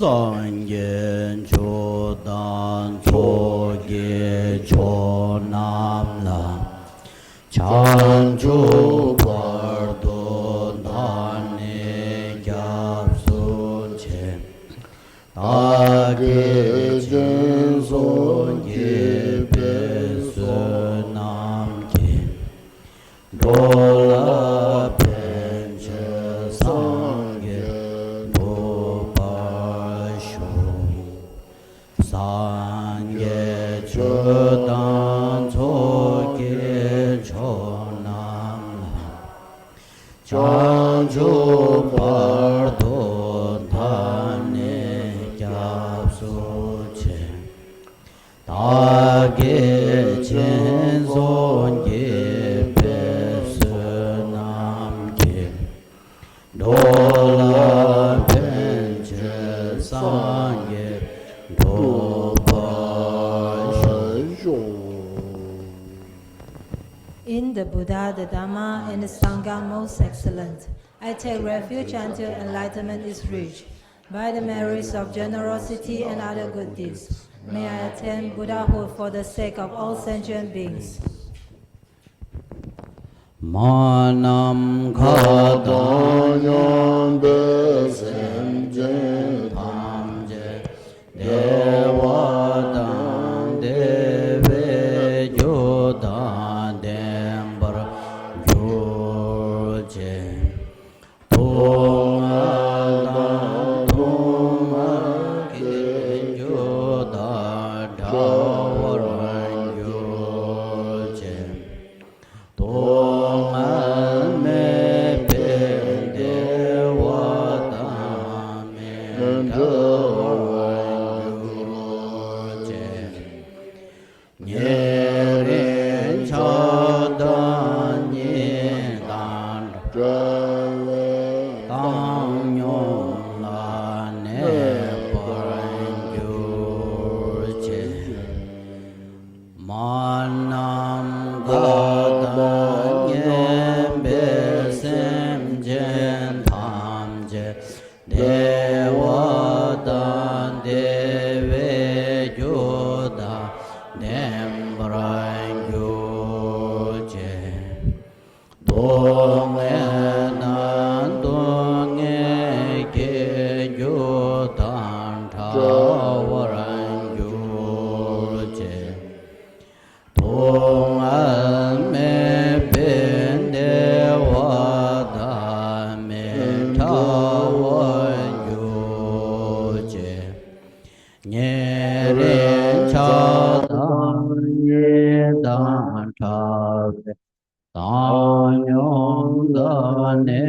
Sangye Chodan Choge Chonam La Chanchu Bardo Dhane Gyab Sun Che Tage Chen Son Ye Pesu Nam Ki Dola Penche Sangye Dopa Shu Sangye Chodan Choge Chonam Chanchu Bardo Dhane Gyab Sun Che Tage Chen Son Ye Pesu Nam Ki Dola Penche Sangye Dopa Shu. In the Buddha, the Dhamma, and the Sangha most excellent, I take refuge until enlightenment is reached. By the merits of generosity and other good deeds, may I attain Buddhahood for the sake of all sentient beings. Manam Khatanyam Besem Je Tham Je Devadam Deve Jodam Dembar Jurje Tunga Tunga Ke Joda Dhawaran Jurje Tunga Me Pende Wada Me Dhawaran Jurje Nyeren Chadan Nyedan Tang Nyong La Ne Paran Jurje Manam Gada Nyem Besem Jen Tham Je Devadan Deve Joda Dembran Jurje Dongenan Donge Ke Jodan Tawaran Jurje Tungan Me Pende Wada Me Tawaran Jurje Nyeren Chadan Yedan Tave Tanyong Dane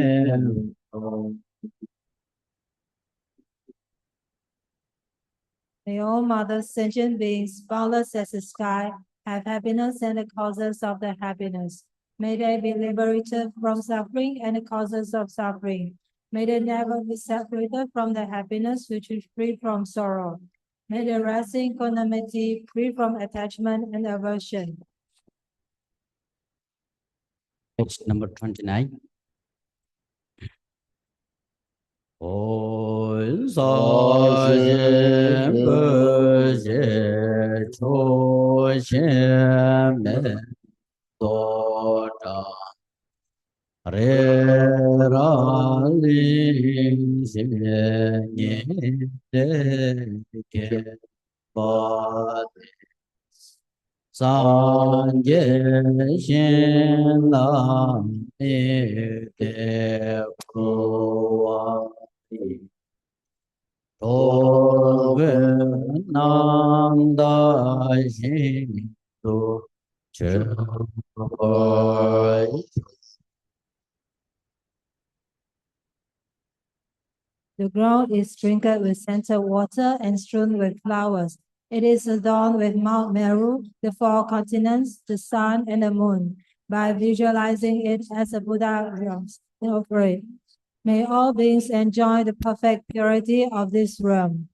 May all mother sentient beings, boundless as the sky, have happiness and the causes of the happiness. May they be liberated from suffering and the causes of suffering. May they never be separated from the happiness which is free from sorrow. May they rest in equanimity, free from attachment and aversion. Page number 29. Ol sa je bu je cho shen me do ta re ra li je ni de ke ba san je shen la ni de pro wa Nam Da Shin Tu The ground is sprinkled with scented water and strewn with flowers. It is adorned with Mount Meru, the four continents, the sun, and the moon. By visualizing it as a Buddha offering, may all beings enjoy the perfect purity of this realm.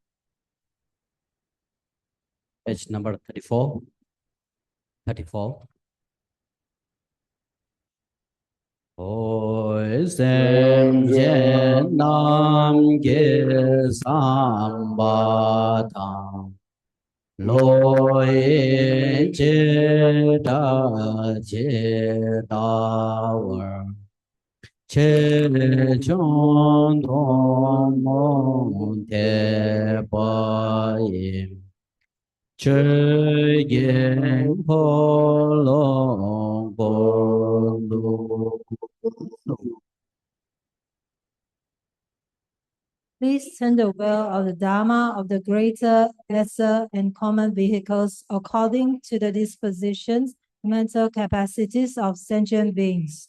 Page number 34. 34. Oi sem jen nam ge sam ba tang lo ye che da che da wa che chong dong mong te pa yin che yen po long po lu. Please turn the wheel of the Dharma of the greater, lesser, and common vehicles according to the dispositions, mental capacities of sentient beings.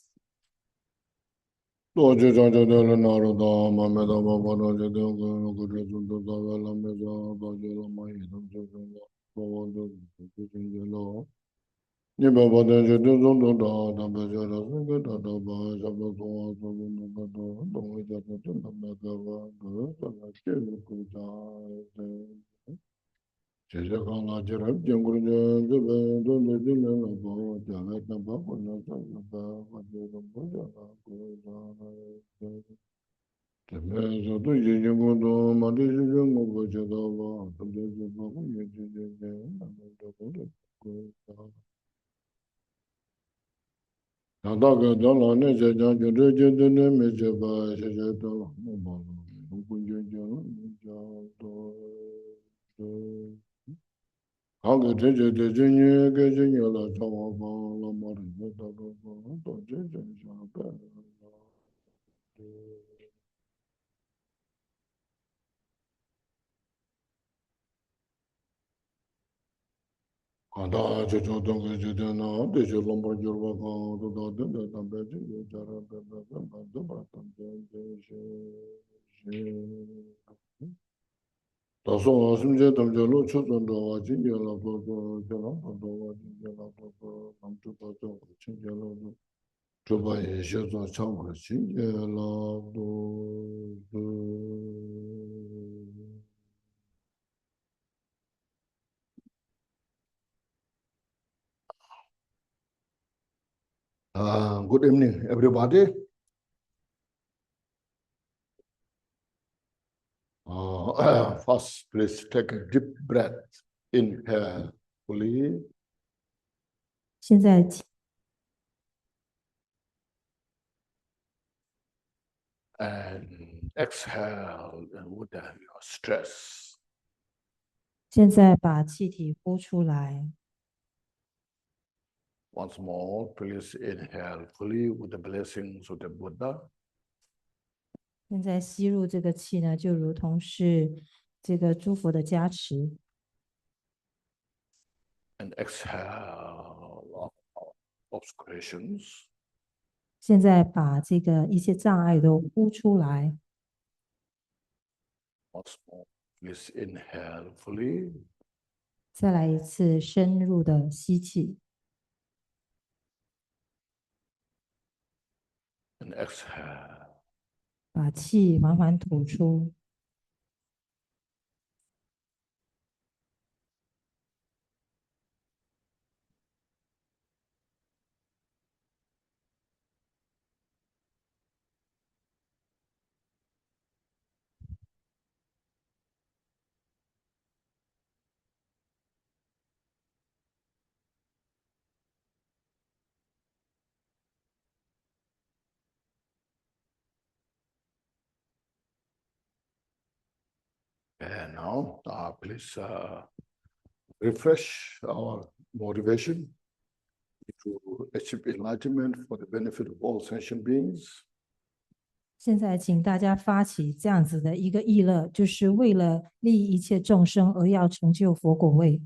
Good evening, everybody. First, please take a deep breath. Inhale fully 现在， and exhale and with your stress. 现在把气体呼出来。 Once more, please inhale fully with the blessings of the Buddha 现在吸入这个气呢，就如同是这个诸佛的加持。 and exhale obscurations. 现在把这个一些障碍都呼出来。 Once more, please inhale fully 再来一次深入的吸气， and exhale. 把气缓缓吐出。 And now, please refresh our motivation to achieve enlightenment for the benefit of all sentient beings. 现在，请大家发起这样子的一个意乐，就是为了利益一切众生而要成就佛果位。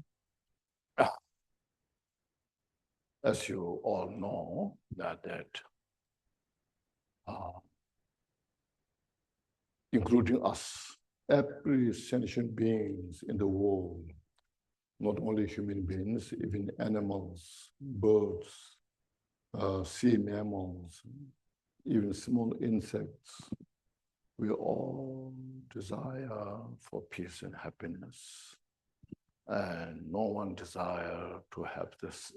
As you all know, that including us, every sentient beings in the world, not only human beings, even animals, birds, sea mammals, even small insects, we all desire for peace and happiness. And no one desire to have this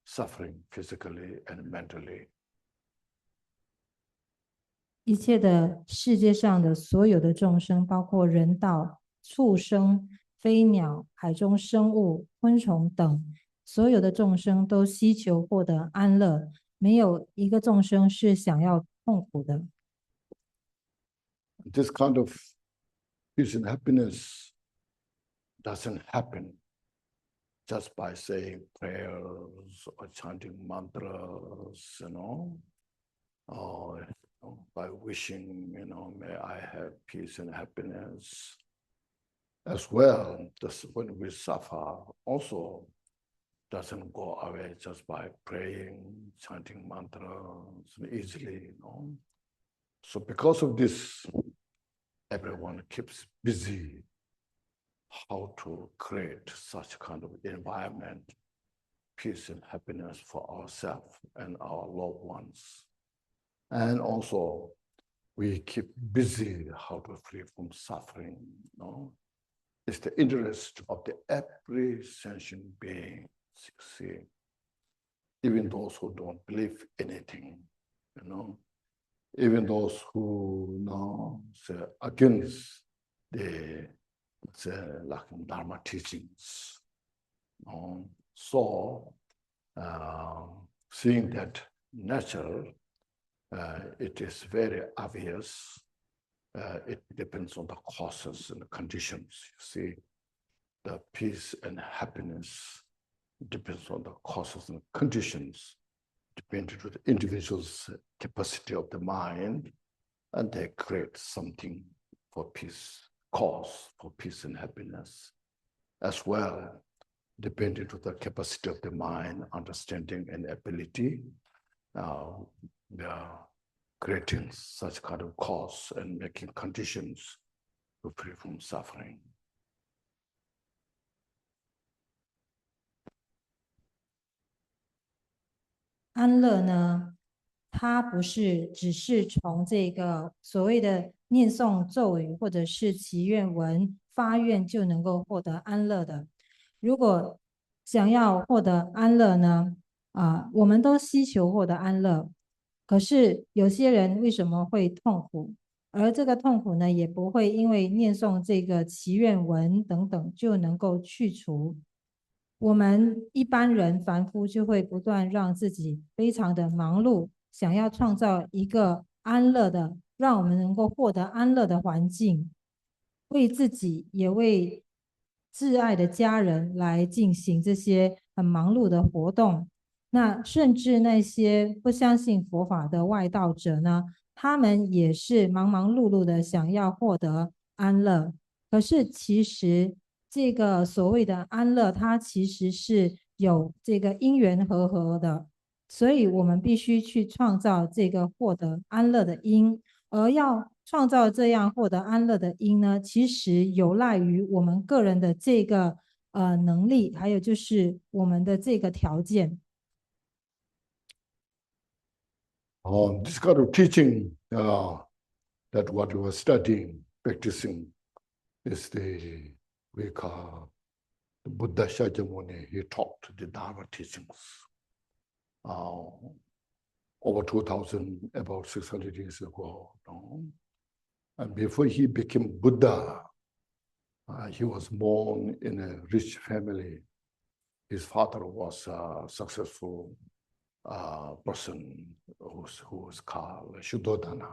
suffering physically and mentally. 一切的世界上的所有的众生，包括人道、畜生、飞鸟、海中生物、昆虫等，所有的众生都希求获得安乐，没有一个众生是想要痛苦的。This kind of peace and happiness doesn't happen just by saying prayers or chanting mantras, or by wishing, may I have peace and happiness. As well, when we suffer, also doesn't go away just by praying, chanting mantras easily, So because of this, everyone keeps busy how to create such kind of environment, peace and happiness for ourselves and our loved ones. And also, we keep busy how to free from suffering. It's the interest of every sentient being. See, even those who don't believe anything, even those who say against the like Dharma teachings. So, seeing that nature, it is very obvious. It depends on the causes and the conditions. You see, the peace and happiness depends on the causes and conditions, depending on the individual's capacity of the mind, and they create something for peace, cause for peace and happiness, as well, depending on the capacity of the mind, understanding and ability. They are creating such kind of cause and making conditions to free from suffering. 安乐呢，它不是只是从这个所谓的念诵咒语或者是祈愿文发愿就能够获得安乐的。如果想要获得安乐呢，我们都希求获得安乐，可是有些人为什么会痛苦？而这个痛苦呢，也不会因为念诵这个祈愿文等等就能够去除。我们一般人凡夫就会不断让自己非常的忙碌，想要创造一个安乐的，让我们能够获得安乐的环境，为自己也为挚爱的家人来进行这些很忙碌的活动。那甚至那些不相信佛法的外道者呢，他们也是忙忙碌碌的想要获得安乐，可是其实这个所谓的安乐，它其实是有这个因缘和合的，所以我们必须去创造这个获得安乐的因，而要创造这样获得安乐的因呢，其实有赖于我们个人的这个能力，还有就是我们的这个条件。This kind of teaching that what you are studying, practicing, is we call the Buddha Shakyamuni. He taught the Dharma teachings over 2,000, about 600 years ago. And before he became Buddha, he was born in a rich family. His father was a successful person who was called Shuddhodana.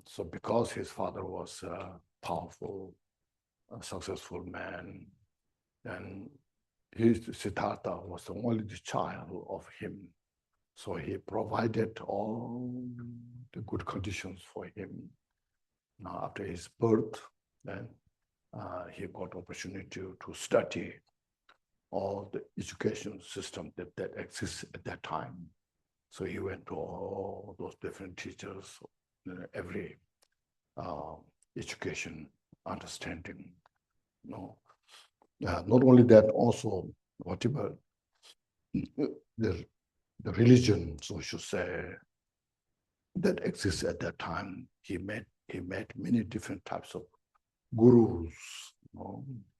So because his father was a powerful, successful man, and Siddhartha was the only child of him. So he provided all the good conditions for him. Now after his birth, then he got opportunity to study all the education system that exists at that time. So he went to all those different teachers, every education, understanding. Not only that, also whatever the religion, so we should say, that exists at that time, he met many different types of gurus.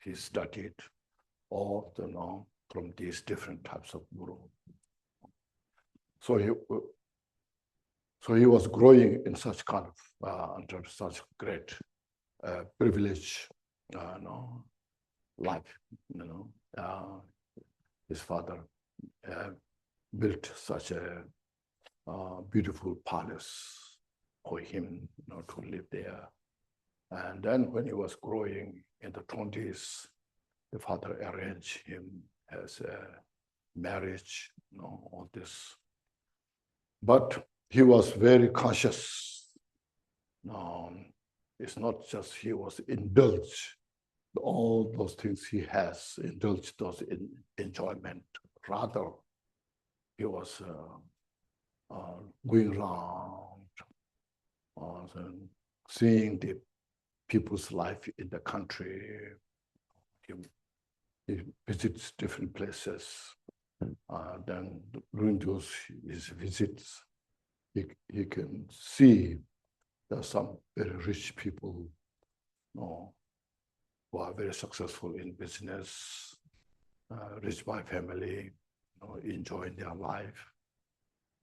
He studied all from these different types of guru. So So he was growing in such kind of under such great privilege, life. His father built such a beautiful palace for him, to live there. And then when he was growing in the 20s, the father arranged him as a marriage, all this. But he was very conscious. It's not just he was indulged all those things he has, indulged those in enjoyment. Rather, he was going around, seeing the people's life in the country. He visits different places. Then during his visits, he can see there are some very rich people, who are very successful in business, rich by family, enjoying their life.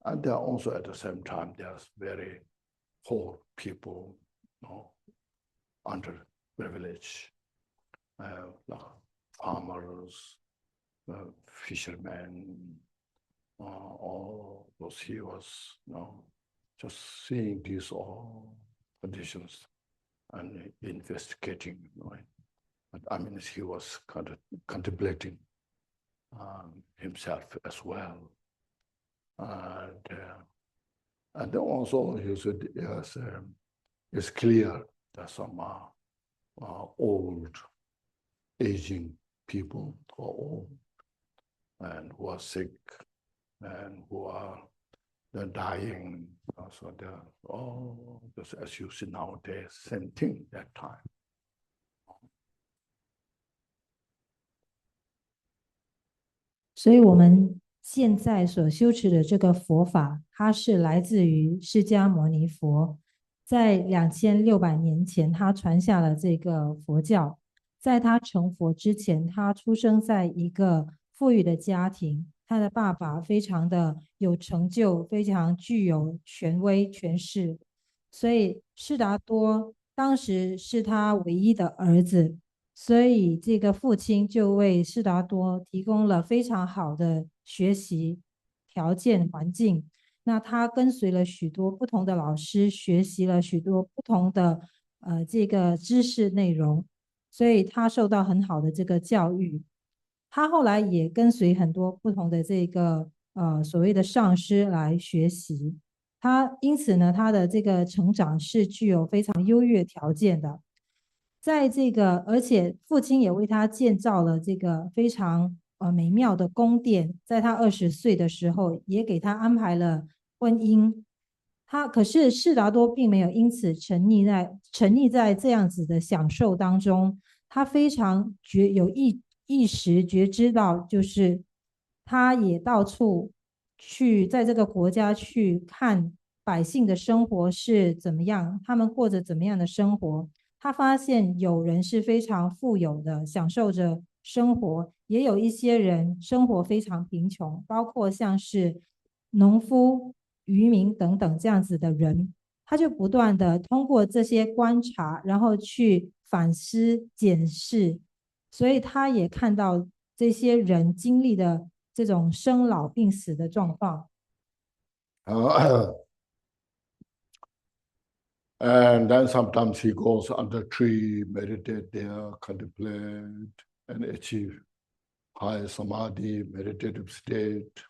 And there are also at the same time, there's very poor people, underprivileged, like farmers, fishermen, all those he was, just seeing these all conditions and investigating. I mean, he was kind of contemplating himself as well. And then also he said, yes, it's clear that some old, aging people who are old and who are sick and who are they're dying. So they're all just as you see nowadays, same thing that time. 所以，我们现在所修持的这个佛法，它是来自于释迦牟尼佛，在2600年前，他传下了这个佛教。在他成佛之前，他出生在一个富裕的家庭，他的爸爸非常的有成就，非常具有权威权势，所以悉达多当时是他唯一的儿子。所以这个父亲就为悉达多提供了非常好的学习条件环境。那他跟随了许多不同的老师，学习了许多不同的这个知识内容，所以他受到很好的这个教育。他后来也跟随很多不同的这个所谓的上师来学习。他因此呢，他的这个成长是具有非常优越条件的。在这个，而且父亲也为他建造了这个非常美妙的宫殿，在他20岁的时候，也给他安排了婚姻。可是悉达多并没有因此沉溺在这样子的享受当中，他非常有意识觉知到，就是他也到处去在这个国家去看百姓的生活是怎么样，他们过着怎么样的生活。他发现有人是非常富有的，享受着生活，也有一些人生活非常贫穷，包括像是农夫、渔民等等这样子的人。他就不断的通过这些观察，然后去反思检视，所以他也看到这些人经历的这种生老病死的状况。And then sometimes he goes under a tree, meditate there, contemplate, and achieve high samadhi, meditative state.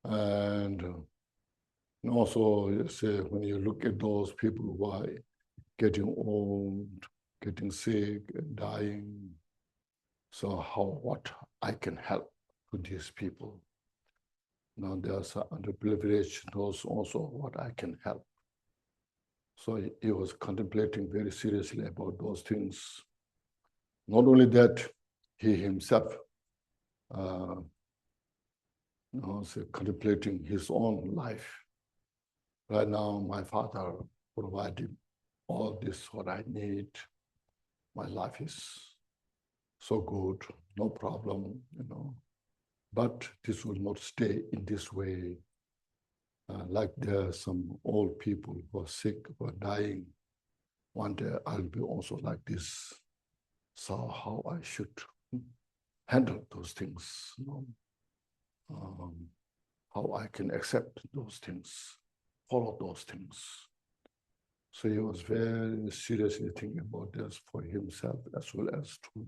And also, you say, when you look at those people who are getting old, getting sick, and dying, so what I can help to these people. Now there's underprivileged, those also what I can help. So he was contemplating very seriously about those things. Not only that, he himself contemplating his own life. Right now, my father provided all this what I need. My life is so good, no problem, But this will not stay in this way. like there are some old people who are sick, who are dying. One day I'll be also like this. So how I should handle those things, you know? How I can accept those things, follow those things. So he was very seriously thinking about this for himself as well as to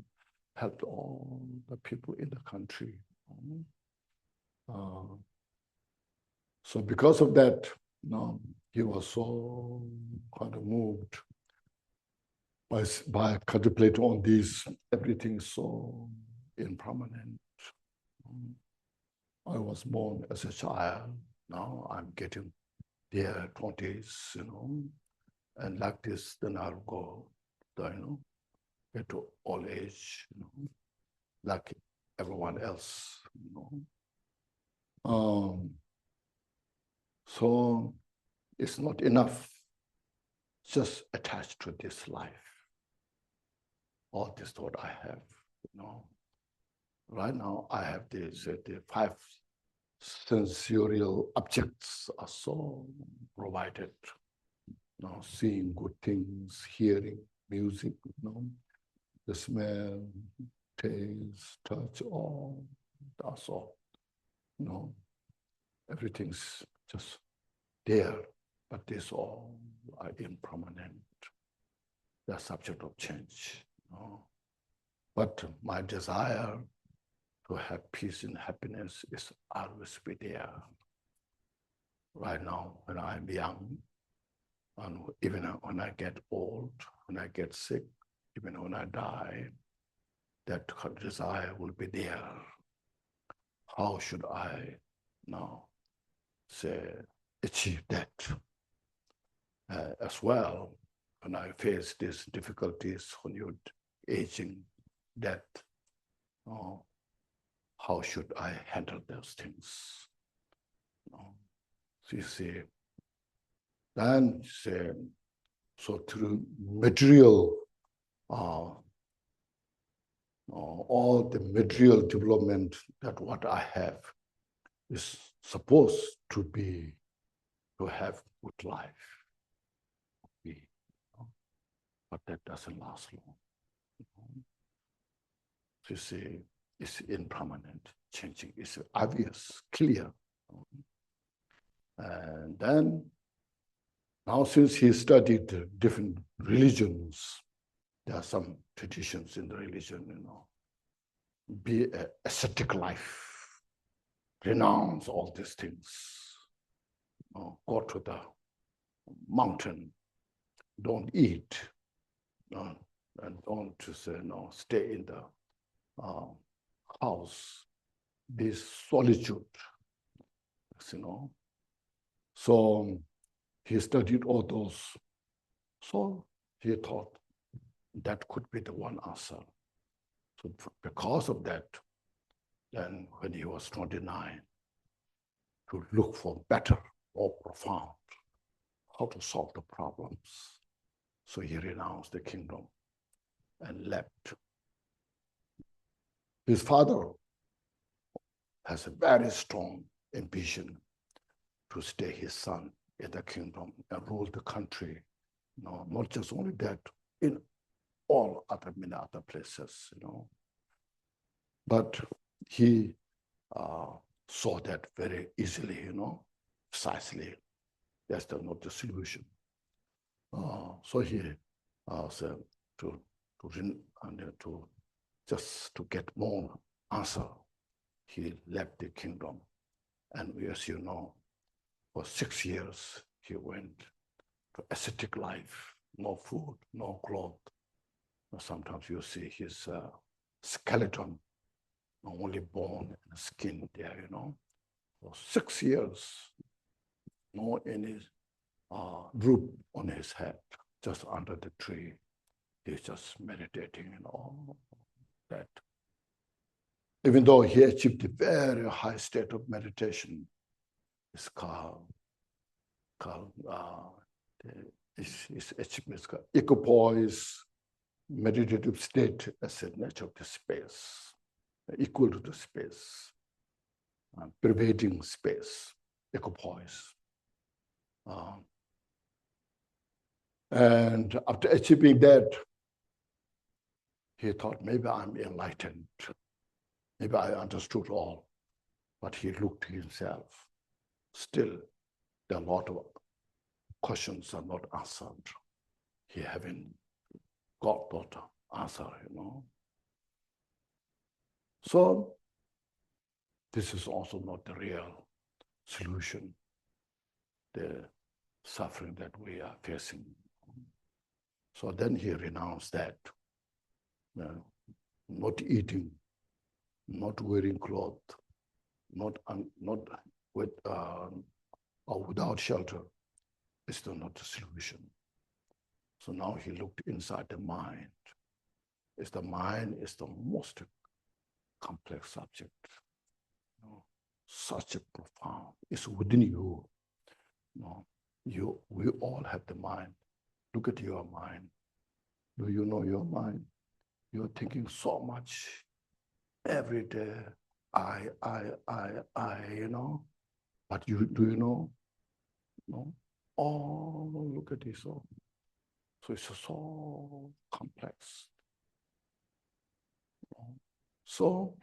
help all the people in the country. So because of that, he was so kind of moved by contemplating on these, everything so impermanent. I was born as a child. Now I'm getting their 20s, and like this, then I'll go, get to old age, like everyone else, So it's not enough just attached to this life. All this thought I have, Right now I have the 5 sensorial objects are so provided. Seeing good things, hearing music, the smell, taste, touch, all that's all. Everything's just there, but this all are impermanent. They're subject of change. But my desire to have peace and happiness is always be there. Right now, when I'm young, and even when I get old, when I get sick, even when I die, that desire will be there. How should I now achieve that? As well, when I face these difficulties, when you're aging, death, how should I handle those things? So you see, then so through material, all the material development that what I have is supposed to be to have good life. But that doesn't last long. So you see, it's impermanent, changing. It's obvious, clear. And then, now since he studied different religions, there are some traditions in the religion, be an ascetic life, renounce all these things, go to the mountain, don't eat, and don't stay in the house, this solitude, So he studied all those. So he thought that could be the one answer. So because of that, then when he was 29, to look for better, more profound, how to solve the problems. So he renounced the kingdom and left. His father has a very strong ambition to stay his son in the kingdom and rule the country. Not just only that, in all other many other places, But he saw that very easily, precisely. That's not the solution. So he said to get more answer, he left the kingdom. And as you know, for 6 years, he went to ascetic life, no food, no clothes. Sometimes you see his skeleton, only bone and skin there, For 6 years, no any roof on his head, just under the tree. He's just meditating and all that. Even though he achieved a very high state of meditation, it's called his achievement is called equipoise meditative state as a nature of the space, equal to the space, pervading space, equipoise. And after achieving that, he thought, maybe I'm enlightened. Maybe I understood all. But he looked himself. Still, there are a lot of questions are not answered. He haven't got that answer, So, this is also not the real solution, the suffering that we are facing. So then he renounced that. Not eating, not wearing clothes, not with or without shelter is still not the solution. So now he looked inside the mind. The mind is the most complex subject. Such a profound. It's within you. We all have the mind. Look at your mind. Do you know your mind? You're thinking so much every day. I, But do you know? No. Oh, look at this. So it's so complex. So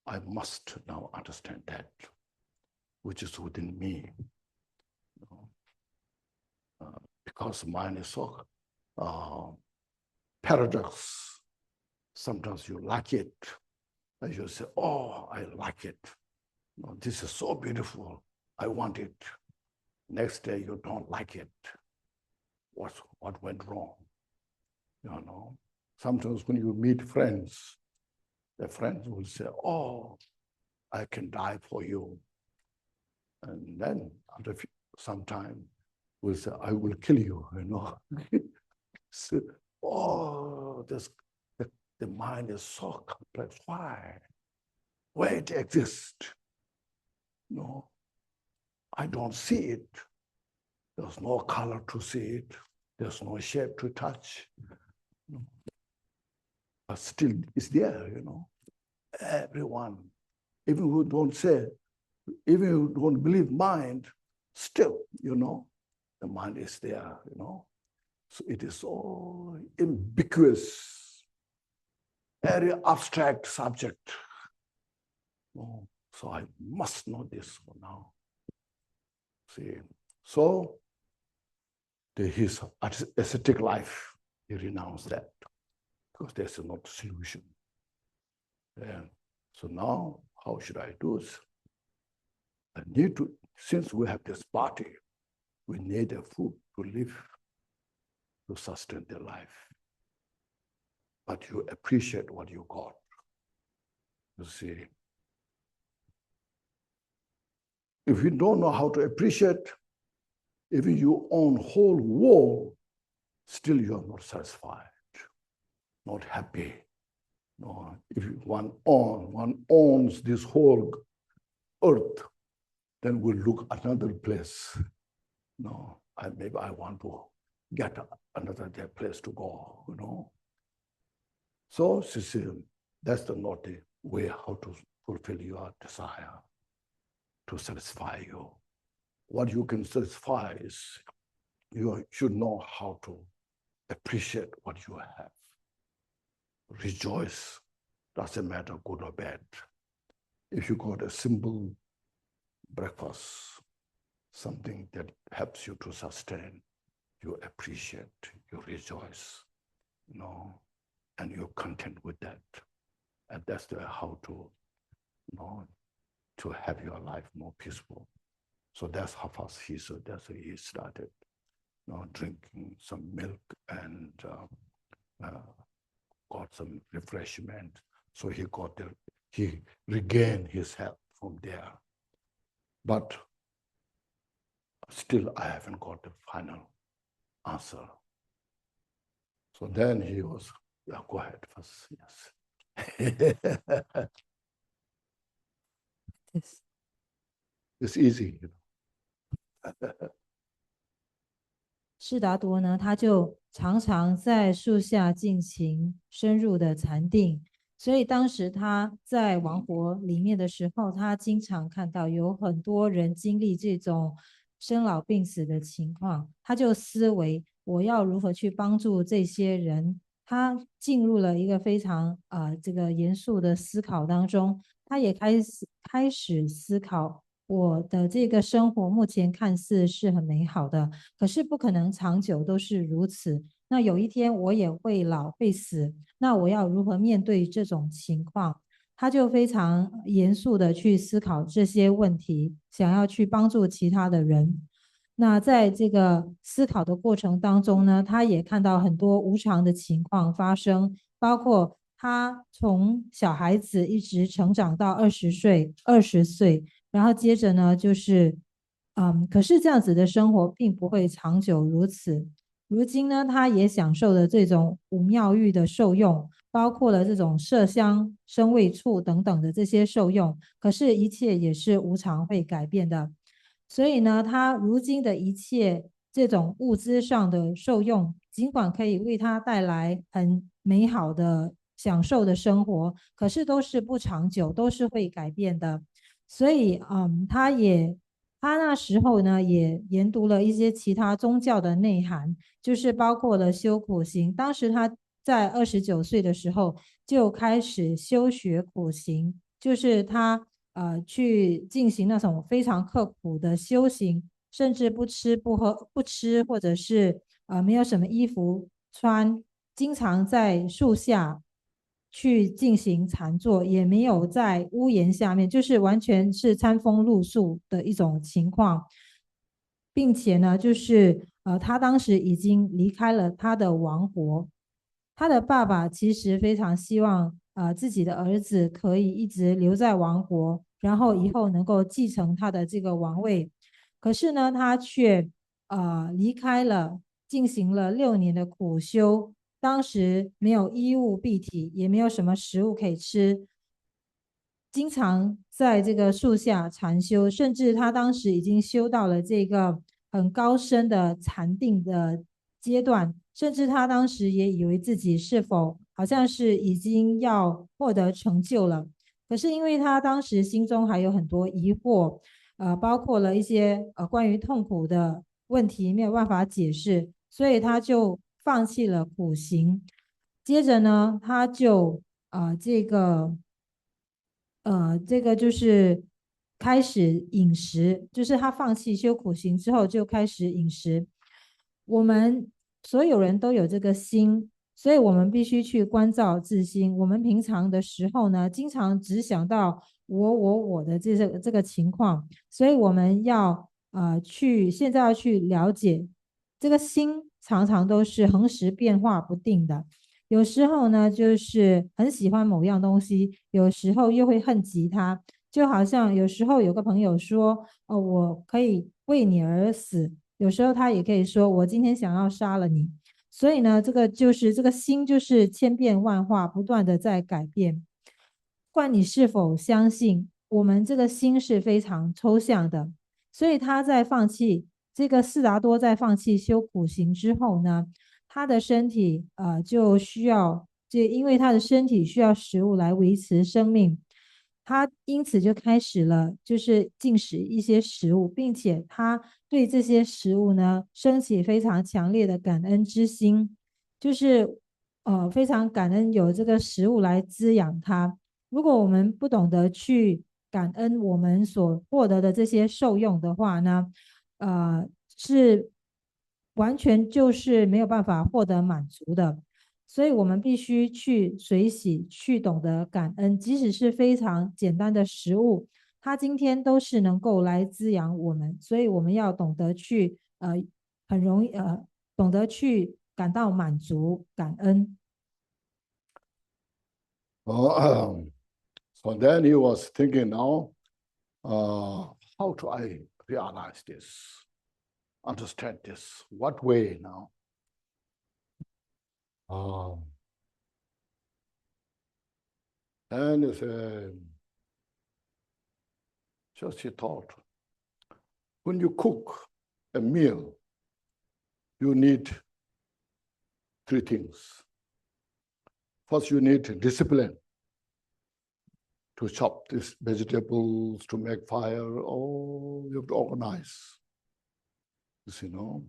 I must now understand that, which is within me. Because mind is so paradox. Sometimes you like it, and you say, oh, I like it. This is so beautiful. I want it. Next day you don't like it. What went wrong? Sometimes when you meet friends, the friends will say, oh, I can die for you. And then after some time, will say, I will kill you, So, oh, the mind is so complex. Why? Where it exists? No, I don't see it. There's no color to see it. There's no shape to touch. But still, it's there, Everyone, even who don't say, even who don't believe mind, still, the mind is there, So it is all ambiguous, very abstract subject. So I must know this for now. See, so his ascetic life, he renounced that because there's not a solution. So now, how should I do this? I need to, since we have this body, we need a food to live, to sustain their life. But you appreciate what you got. You see, if you don't know how to appreciate, even you own whole world, still you are not satisfied, not happy. No, if one owns this whole earth, then we'll look another place. No, maybe I want to get another place to go, So, that's not the way how to fulfill your desire, to satisfy you. What you can satisfy is you should know how to appreciate what you have. Rejoice, doesn't matter good or bad. If you got a simple breakfast, something that helps you to sustain, you appreciate, you rejoice, and you're content with that. And that's how to, to have your life more peaceful. So that's how fast he started, drinking some milk and got some refreshment. So he regained his health from there. But still, I haven't got the final answer. So then he was, go ahead first, yes. It's easy. 释达多呢，他就常常在树下进行深入的禅定，所以当时他在王国里面的时候，他经常看到有很多人经历这种生老病死的情况，他就思维我要如何去帮助这些人。他进入了一个非常这个严肃的思考当中，他也开始思考，我的这个生活目前看似是很美好的，可是不可能长久都是如此。那有一天我也会老会死，那我要如何面对这种情况？他就非常严肃的去思考这些问题，想要去帮助其他的人。那在这个思考的过程当中呢，他也看到很多无常的情况发生，包括他从小孩子一直成长到20岁，然后接着呢就是可是这样子的生活并不会长久如此。如今呢，他也享受了这种五妙欲的受用，包括了这种麝香、声味触等等的这些受用。可是，一切也是无常会改变的。所以呢，他如今的一切这种物资上的受用，尽管可以为他带来很美好的享受的生活，可是都是不长久，都是会改变的。所以，他那时候呢，也研读了一些其他宗教的内涵，就是包括了修苦行。当时他在29岁的时候就开始修学苦行，就是他去进行那种非常刻苦的修行，甚至不吃不喝不吃，或者是没有什么衣服穿，经常在树下去进行禅坐，也没有在屋檐下面，就是完全是餐风露宿的一种情况，并且呢，就是他当时已经离开了他的王国，他的爸爸其实非常希望自己的儿子可以一直留在王国，然后以后能够继承他的这个王位。可是呢，他却离开了，进行了6年的苦修。当时没有衣物蔽体，也没有什么食物可以吃，经常在这个树下禅修，甚至他当时已经修到了这个很高深的禅定的阶段，甚至他当时也以为自己是否好像是已经要获得成就了。可是因为他当时心中还有很多疑惑，包括了一些关于痛苦的问题没有办法解释，所以他就放弃了苦行。接着呢，他就这个就是开始饮食，就是他放弃修苦行之后就开始饮食。我们所有人都有这个心，所以我们必须去关照自心。我们平常的时候呢，经常只想到我的这个情况，所以我们要现在要去了解，这个心常常都是恒时变化不定的。有时候呢，就是很喜欢某样东西，有时候又会恨极它。就好像有时候有个朋友说，哦，我可以为你而死，有时候他也可以说，我今天想要杀了你。所以呢，这个心就是千变万化，不断的在改变。不管你是否相信，我们这个心是非常抽象的。所以他在放弃这个四达多在放弃修苦行之后呢，他的身体就需要，因为他的身体需要食物来维持生命，他因此就开始了就是进食一些食物，并且他对这些食物呢升起非常强烈的感恩之心，就是非常感恩有这个食物来滋养他。如果我们不懂得去感恩我们所获得的这些受用的话呢，是完全就是没有办法获得满足的。所以我们必须去随喜，去懂得感恩，即使是非常简单的食物，它今天都是能够来滋养我们。所以我们要懂得去很容易懂得去感到满足、感恩。Oh, so then he was thinking now, how do I realize this, understand this? What way now? And he said, just he thought, when you cook a meal, you need three things. First, you need discipline to chop these vegetables, to make fire. Oh, you have to organize. you know.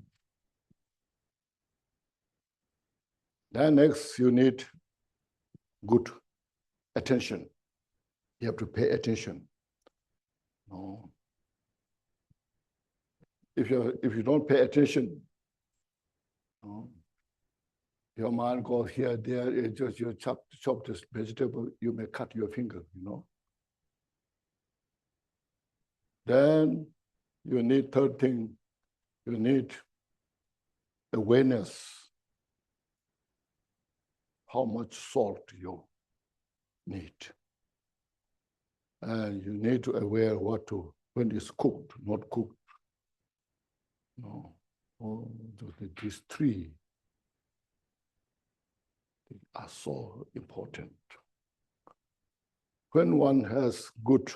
Then next, you need good attention. You have to pay attention. No. If you don't pay attention, no, your mind goes here, there. It's just you chop this vegetable, you may cut your finger, you know. Then you need third thing, you need awareness. How much salt you need. And you need to aware when it's cooked, not cooked. No. Oh, these three are so important. When one has good,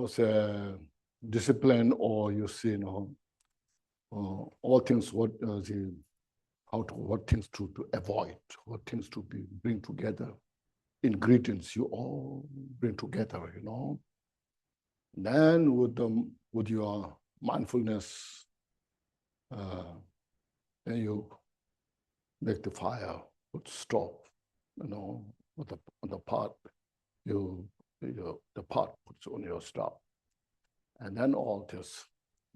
say, discipline, or you see, all things what things to avoid, what things to bring together, ingredients you all bring together, you know. Then with your mindfulness, then you make the fire would stop, you know, with the pot, the pot puts on your stop. And then all this,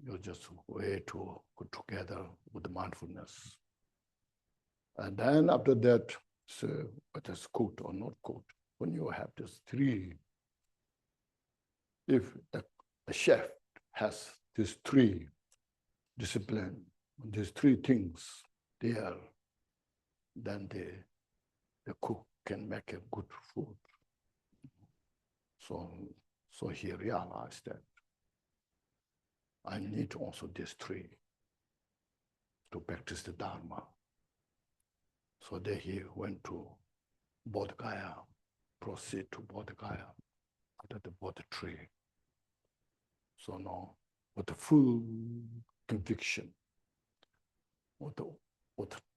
you just way to put together with the mindfulness. And then after that, so whether it's cooked or not cooked, when you have this three, if a chef has these three discipline, these three things there, then the cook can make a good food. So he realized that I need also these three to practice the Dharma. So then he went to Bodh Gaya, proceed to Bodh Gaya under the Bodh tree. So now, with the full conviction, with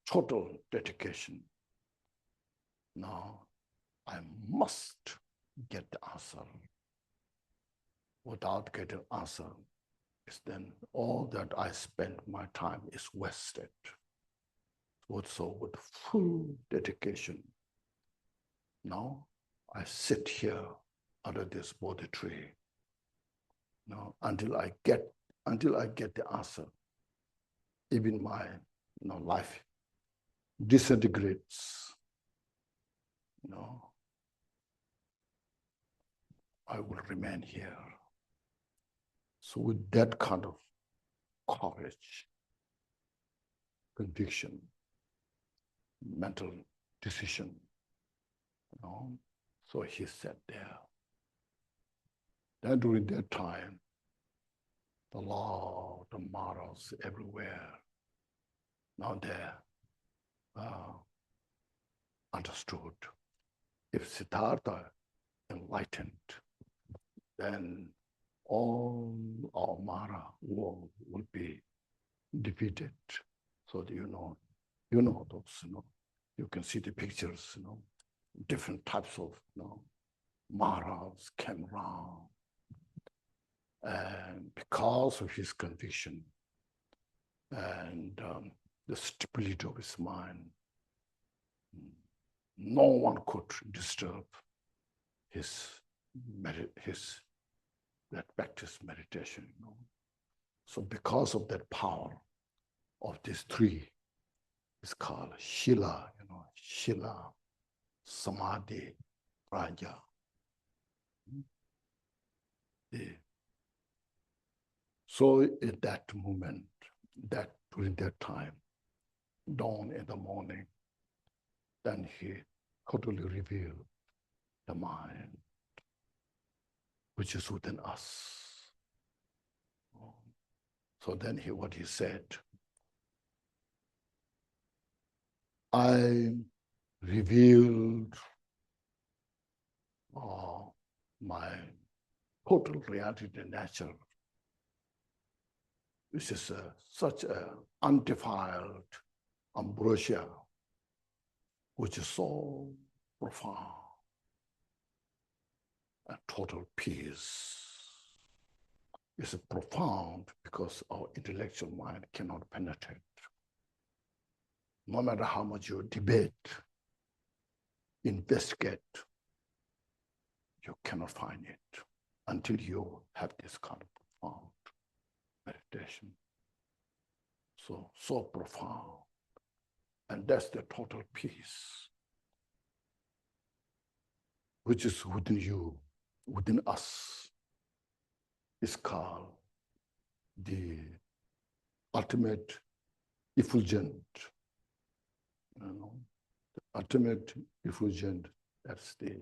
total dedication, now I must get the answer. Without getting answer, then all that I spent my time is wasted. So with full dedication, now I sit here under this Bodhi tree. Now until I get the answer, even my life disintegrates. I will remain here. So with that kind of courage, conviction, mental decision, so he sat there. Then during that time, the law, the morals everywhere, now they understood. If Siddhartha enlightened, then all our Mara will be defeated. So you know those, you can see the pictures, different types of, Maras came around. And because of his conviction and the stability of his mind, no one could disturb that practice meditation. So because of that power of these three, it's called Shila, Shila, Samadhi, Raja. So at that moment, during that time, dawn in the morning, then he totally revealed the mind, which is within us. So then what he said, I revealed my total reality, the nature, which is such an undefiled ambrosia, which is so profound and total peace. is profound because our intellectual mind cannot penetrate. No matter how much you debate, investigate, you cannot find it until you have this kind of profound meditation. So profound. And that's the total peace, which is within you, within us. It's called the ultimate effulgent. The ultimate effulgent, that's the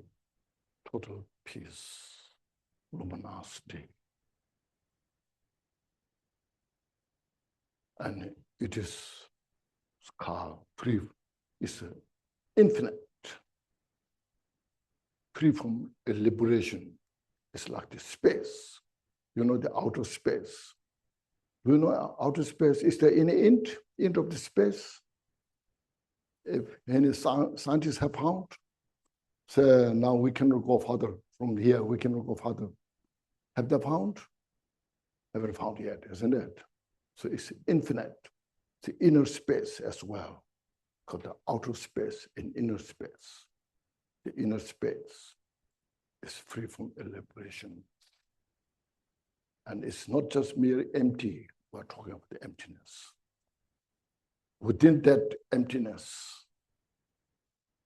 total peace, luminosity. And it is called free, it's infinite, free from a liberation. It's like the space, the outer space. Do you know outer space? Is there any end of the space? If any scientists have found, so now we cannot go further from here, we cannot go further. Have they found? Haven't found yet, isn't it? So it's infinite. It's the inner space as well, called the outer space and inner space. The inner space is free from elaboration. And it's not just mere empty, we're talking about the emptiness. Within that emptiness,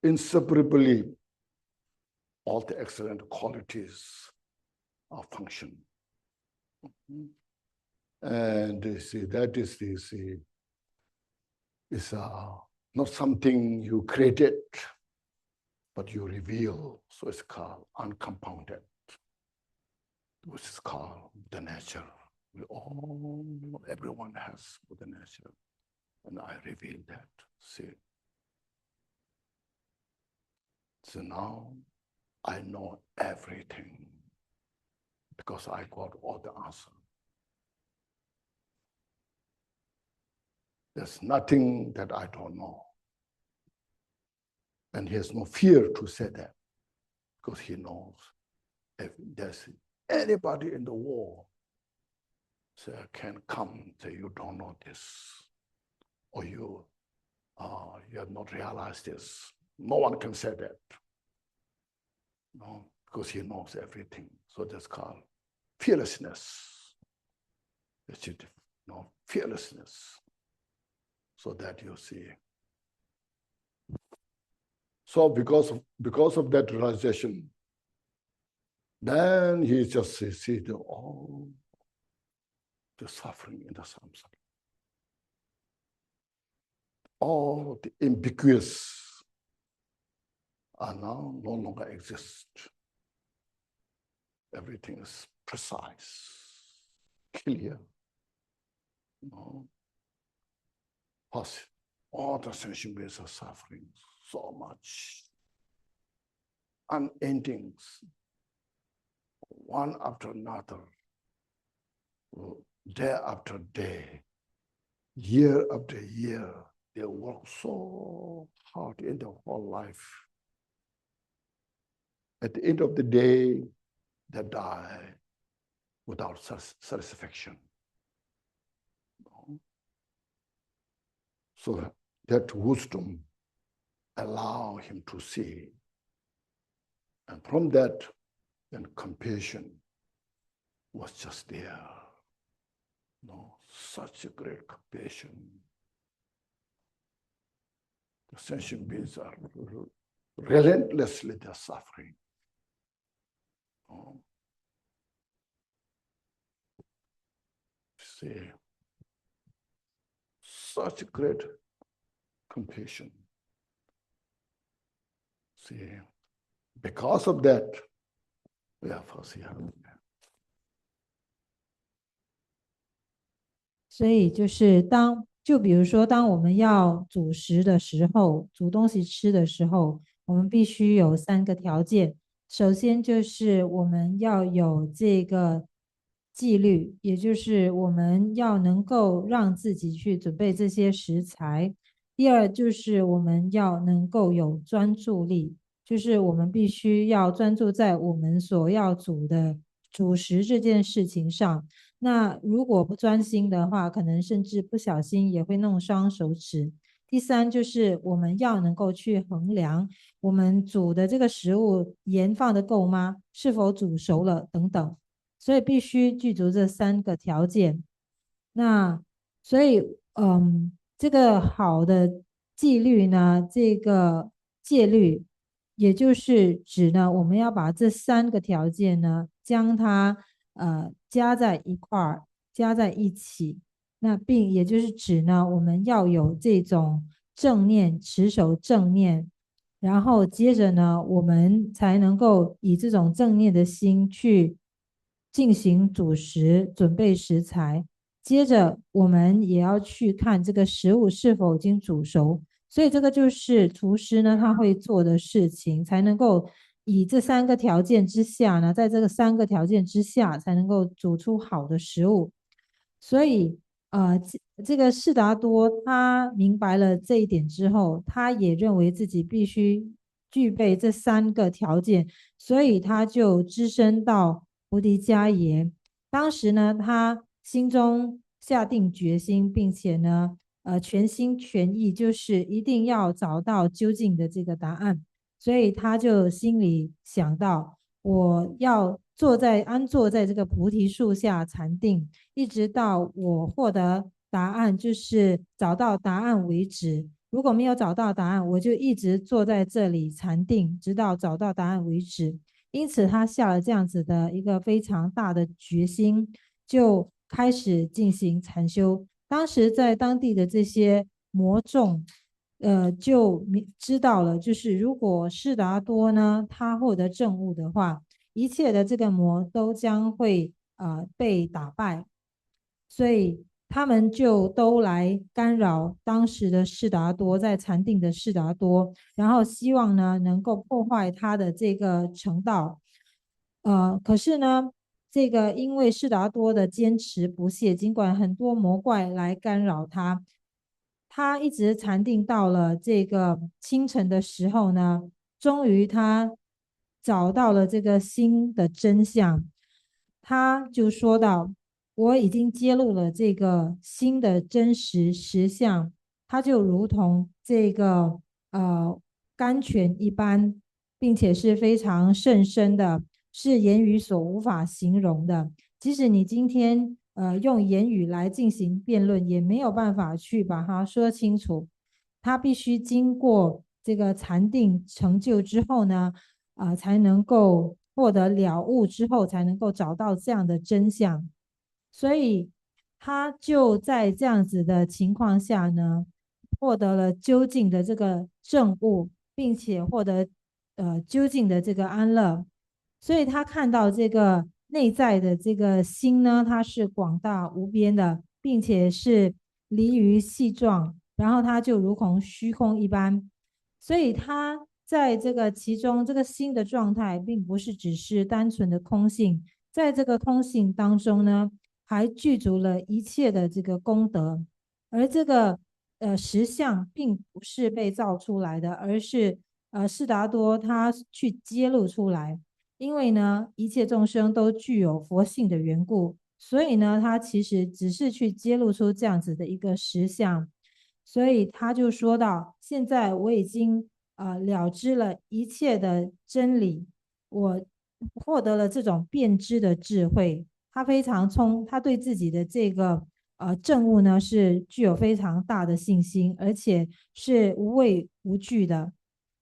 inseparably, all the excellent qualities are function. And you see, that is is not something you created, but you reveal. So it's called uncompounded, which is called the nature. Everyone has the nature. And I reveal that. See. So now I know everything because I got all the answers. There's nothing that I don't know. And he has no fear to say that because he knows if there's anybody in the world can come and say, you don't know this, or you have not realized this. No one can say that. No, because he knows everything. So that's called fearlessness. That's it. No, fearlessness. So that you see. So because of that realization, then he just sees all the suffering in the samsara. All the ambiguous are now no longer exist. Everything is precise, clear. Plus, all the sentient beings are suffering so much. Unending, one after another, day after day, year after year, they work so hard in their whole life. At the end of the day, they die without satisfaction. So that wisdom allow him to see. And from that, then compassion was just there. Such a great compassion. The sentient beings are relentlessly they're suffering. See, such great compassion. See, because of that, we are first here. 所以就是就比如说，当我们要煮食的时候，煮东西吃的时候，我们必须有3个条件。首先就是我们要有这个纪律，也就是我们要能够让自己去准备这些食材。第二就是我们要能够有专注力，就是我们必须要专注在我们所要煮的主食这件事情上。那如果不专心的话，可能甚至不小心也会弄伤手指。第三就是我们要能够去衡量我们煮的这个食物盐放的够吗？是否煮熟了等等，所以必须具足这三个条件。那所以这个好的纪律呢，这个戒律，也就是指呢，我们要把这三个条件呢，将它加在一块儿，加在一起。那并也就是指呢，我们要有这种正念，持守正念，然后接着呢，我们才能够以这种正念的心去进行煮食，准备食材。接着我们也要去看这个食物是否已经煮熟，所以这个就是厨师呢他会做的事情，才能够以这三个条件之下呢，在这个三个条件之下才能够煮出好的食物。所以这个悉达多他明白了这一点之后，他也认为自己必须具备这三个条件，所以他就只身到菩提伽耶。当时呢，他心中下定决心，并且呢，全心全意，就是一定要找到究竟的这个答案。所以他就心里想到，我要安坐在这个菩提树下禅定，一直到我获得答案，就是找到答案为止。如果没有找到答案，我就一直坐在这里禅定，直到找到答案为止。因此，他下了这样子的一个非常大的决心，就开始进行禅修。当时在当地的这些魔众，就知道了，就是如果悉达多呢，他获得证悟的话，一切的这个魔都将会被打败，所以他们就都来干扰当时的悉达多，在禅定的悉达多，然后希望呢能够破坏他的这个成道。可是呢，这个因为悉达多的坚持不懈，尽管很多魔怪来干扰他，他一直禅定到了这个清晨的时候呢，终于他找到了这个心的真相。他就说到：“我已经揭露了这个心的真实实相，它就如同这个甘泉一般，并且是非常甚深的，是言语所无法形容的。即使你今天用言语来进行辩论，也没有办法去把它说清楚。它必须经过这个禅定成就之后呢，才能够获得了悟之后，才能够找到这样的真相。所以他就在这样子的情况下呢，获得了究竟的这个证悟，并且获得究竟的这个安乐。所以他看到这个内在的这个心呢，它是广大无边的，并且是离于细状，然后它就如同虚空一般。所以他在这个其中，这个心的状态，并不是只是单纯的空性，在这个空性当中呢，还具足了一切的这个功德，而这个实相并不是被造出来的，而是悉达多他去揭露出来。因为呢，一切众生都具有佛性的缘故，所以呢，他其实只是去揭露出这样子的一个实相。所以他就说到：现在我已经了知了一切的真理，我获得了这种辨知的智慧。他对自己的这个证悟呢是具有非常大的信心，而且是无畏无惧的。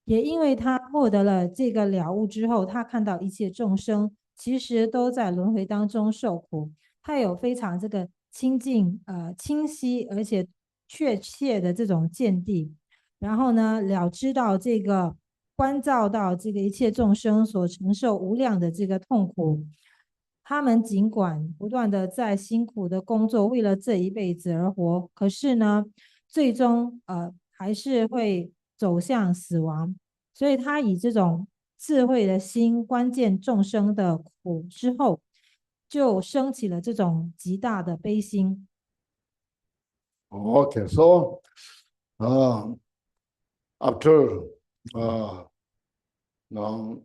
也因为他获得了这个了悟之后，他看到一切众生其实都在轮回当中受苦，他有非常这个清晰而且确切的这种见地，然后呢了知到这个关照到这个一切众生所承受无量的这个痛苦，他们尽管不断的在辛苦的工作，为了这一辈子而活，可是呢，最终还是会走向死亡。所以他以这种智慧的心关键众生的苦之后，就升起了这种极大的悲心。Okay, so after now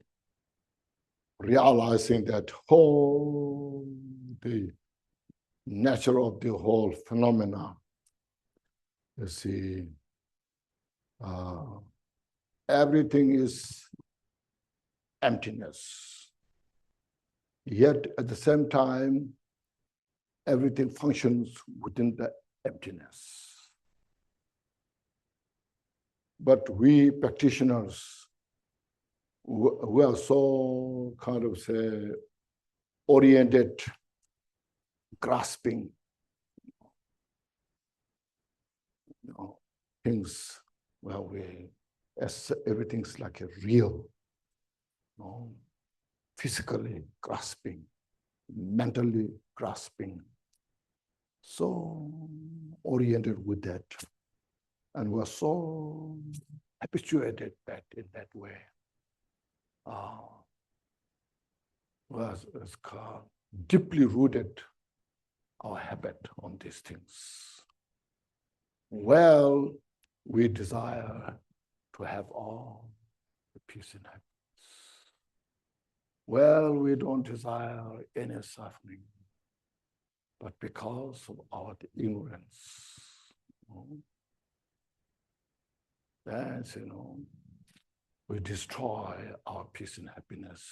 realizing that the nature of the whole phenomena, you see, everything is emptiness. Yet at the same time, everything functions within the emptiness. But we practitioners, we are so kind of say oriented, grasping, things where everything's like a real, physically grasping, mentally grasping, so oriented with that, and we're so habituated that in that way. It's called deeply rooted our habit on these things. Well, we desire to have all the peace and happiness. Well, we don't desire any suffering, but because of our ignorance, that's, we destroy our peace and happiness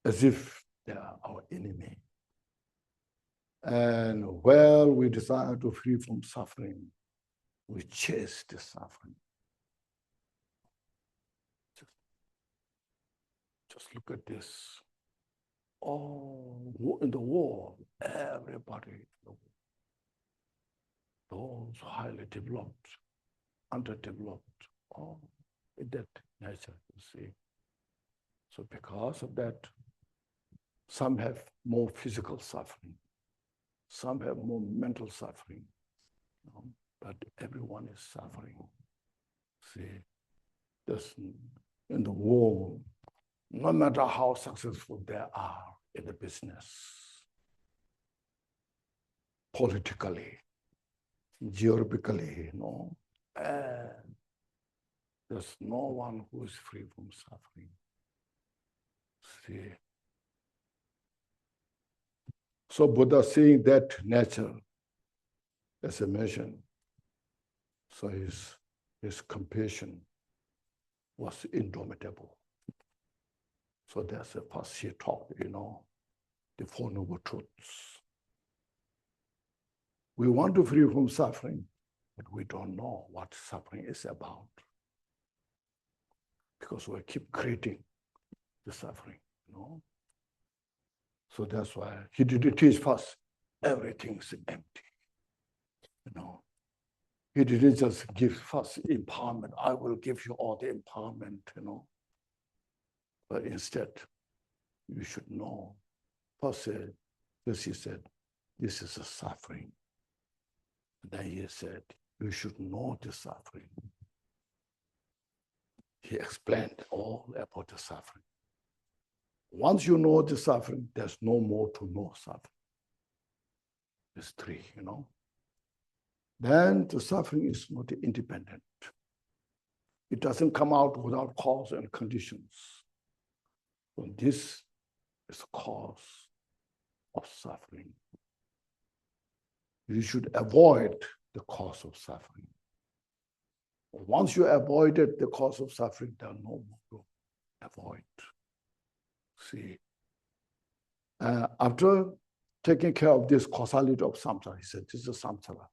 as if they are our enemy. And while we desire to free from suffering, we chase the suffering. Just look at this. Oh, in the world, everybody, those highly developed, underdeveloped, in that nature, you see. So because of that, some have more physical suffering, some have more mental suffering, but everyone is suffering. See, this, in the world, no matter how successful they are in the business, politically, geographically, there's no one who is free from suffering. See. So Buddha seeing that nature, as I mentioned, so his compassion was indomitable. So that's the first he taught, the Four Noble Truths. We want to free from suffering, but we don't know what suffering is about. Because we keep creating the suffering, So that's why he didn't teach first, everything's empty, He didn't just give first empowerment, I will give you all the empowerment, But instead, you should know. First, he said, this is a suffering. And then he said, you should know the suffering. He explained all about the suffering. Once you know the suffering, there's no more to know suffering. There's three, Then the suffering is not independent. It doesn't come out without cause and conditions. So this is the cause of suffering. You should avoid the cause of suffering. Once you avoided the cause of suffering, there are no more to avoid. See, after taking care of this causality of samsara, he said, this is samsara.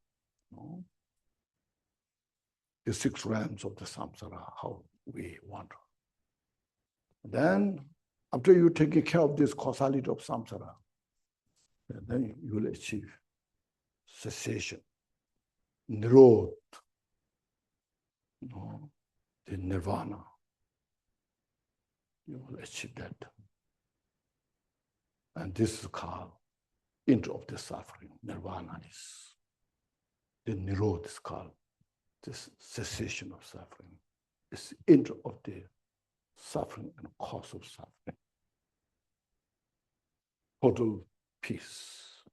The 6 realms of the samsara, how we wander. Then, after you taking care of this causality of samsara, then you will achieve cessation, nirodha, the nirvana. You will achieve that. And this is called end of the suffering. Nirvana is. The nirodha is called this cessation of suffering. It's the end of the suffering and cause of suffering. Total peace,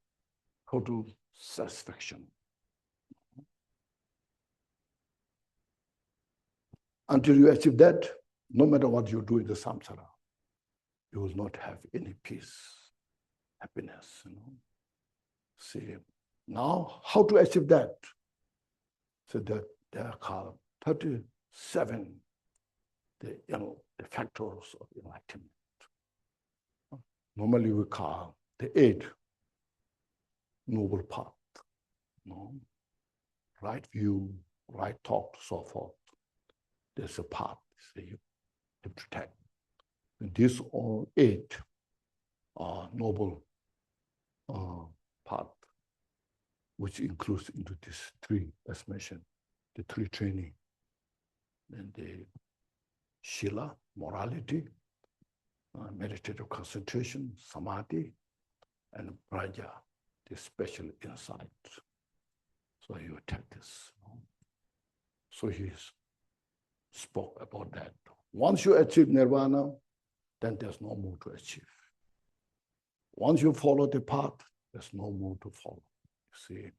total satisfaction. Until you achieve that, no matter what you do in the samsara, you will not have any peace, happiness, See, now how to achieve that? So that there are called 37, the factors of enlightenment. Normally we call the 8 noble path, right view, right thought, so forth. There's a path that you have to take. And these all 8 are noble path, which includes into these 3, as mentioned, the 3 training, and the Shila, morality, meditative concentration, samadhi, and praja, the special insight. So you take this. So he spoke about that. Once you achieve nirvana, then there's no more to achieve. Once you follow the path, there's no more to follow. You see.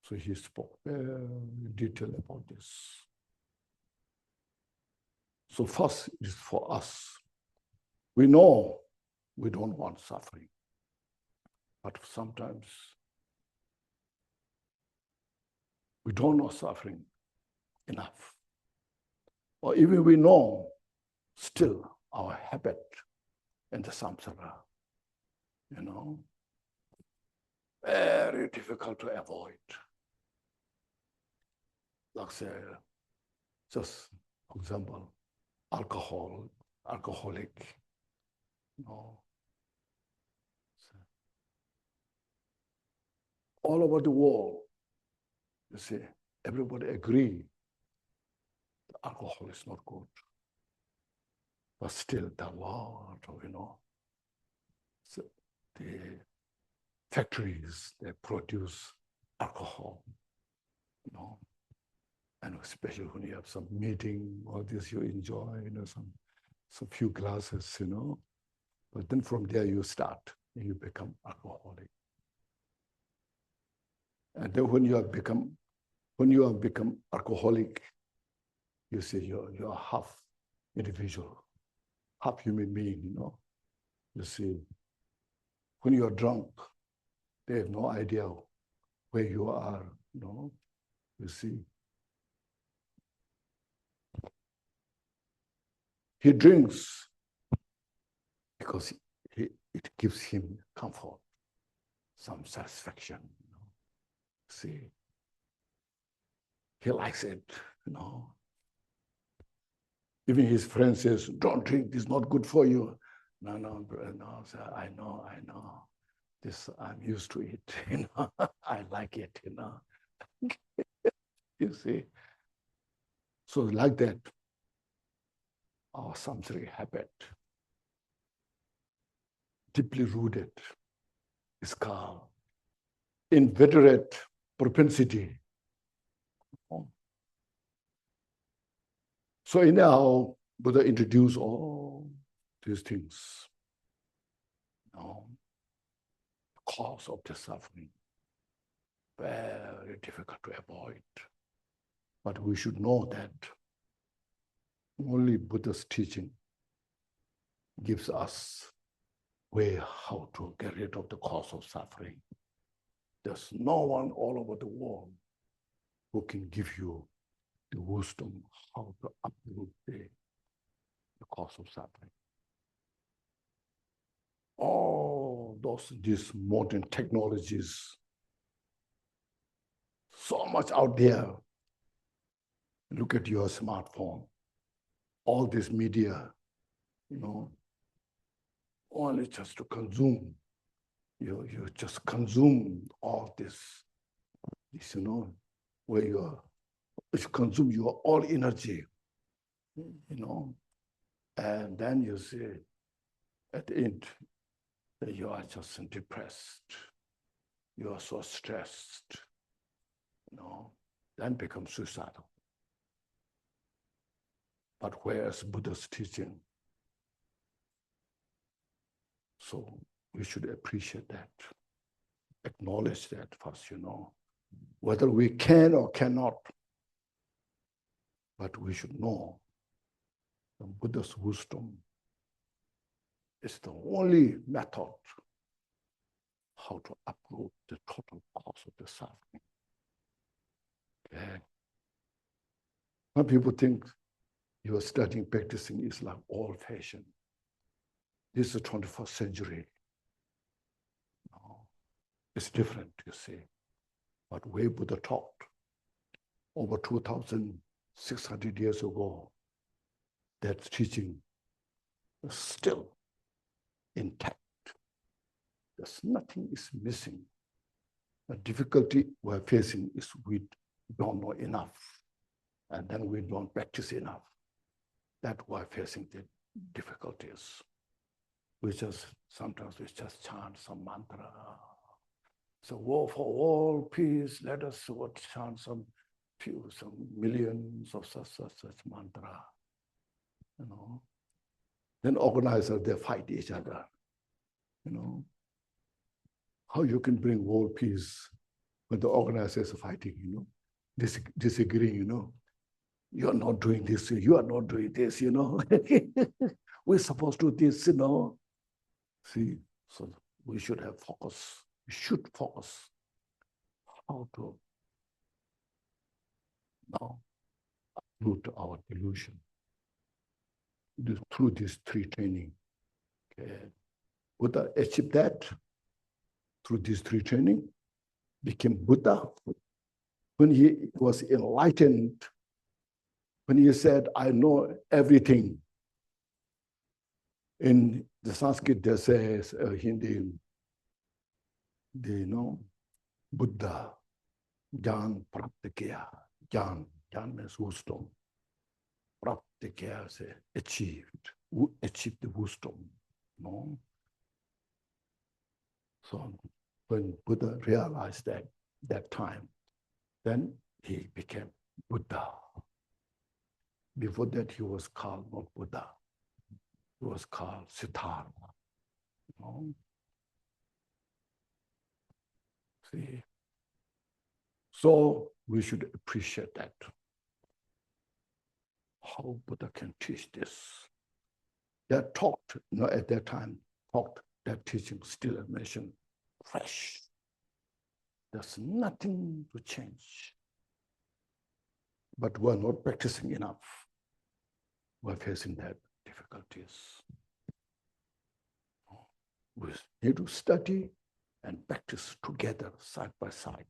So he spoke in detail about this. So first, it is for us. We know we don't want suffering, but sometimes we don't know suffering enough. Or even we know, still our habit in the samsara, very difficult to avoid. Like say, just for example, alcoholic, all over the world, you see, everybody agree that alcohol is not good. But still, there are a lot of, so the factories that produce alcohol, and especially when you have some meeting, all this you enjoy, some few glasses, But then from there you start, you become alcoholic. And then when you have become alcoholic, you see you're half individual, half human being, You see, when you are drunk, they have no idea where you are, You see. He drinks because it gives him comfort, some satisfaction, See, he likes it, Even his friend says, "Don't drink, this is not good for you." No, sir, I know. This, I'm used to it, I like it, You see. So like that, our samsaric habit, deeply rooted, is called inveterate propensity. So anyhow, Buddha introduced all these things. Cause of the suffering, very difficult to avoid. But we should know that only Buddha's teaching gives us way how to get rid of the cause of suffering. There's no one all over the world who can give you the wisdom how to uproot the cause of suffering. All these modern technologies, so much out there. Look at your smartphone, all this media, only just to consume. You just consume all this, where you consume your all energy, and then you see at the end that you are just depressed, you are so stressed, then become suicidal. But where's Buddha's teaching? So we should appreciate that, acknowledge that first, whether we can or cannot, but we should know The Buddha's wisdom is the only method how to uproot the total cause of the suffering. Okay. Some people think you are studying, practicing is like old-fashioned. This is the 21st century. No, it's different, you see. But way Buddha taught over 2,600 years ago, that teaching is still intact. There's nothing is missing. The difficulty we're facing is we don't know enough, and then we don't practice enough. That we're facing the difficulties. Sometimes we just chant some mantra. So war for all, peace, let us chant some millions of such mantra. You know. Then organizers, they fight each other. You know. How you can bring world peace when the organizers are fighting, you know, disagreeing, you know. You're not doing this, you are not doing this, you know. We're supposed to do this, you know. See, so we should have focus. We should focus how to now root our delusion through these three training. Okay. Buddha achieved that through these three training, became Buddha. When he was enlightened, when he said, I know everything. In the Sanskrit, there says, Hindi, they know, Buddha, Jnana Praptikya. Jnana means wisdom. Praptikya is achieved the wisdom. No? So when Buddha realized that time, then he became Buddha. Before that, he was called not Buddha. He was called Siddhartha. No? See? So we should appreciate that. How Buddha can teach this. That taught, you know, at that time, taught that teaching still a mission fresh. There's nothing to change. But we're not practicing enough. We're facing that difficulties. We need to study and practice together, side by side.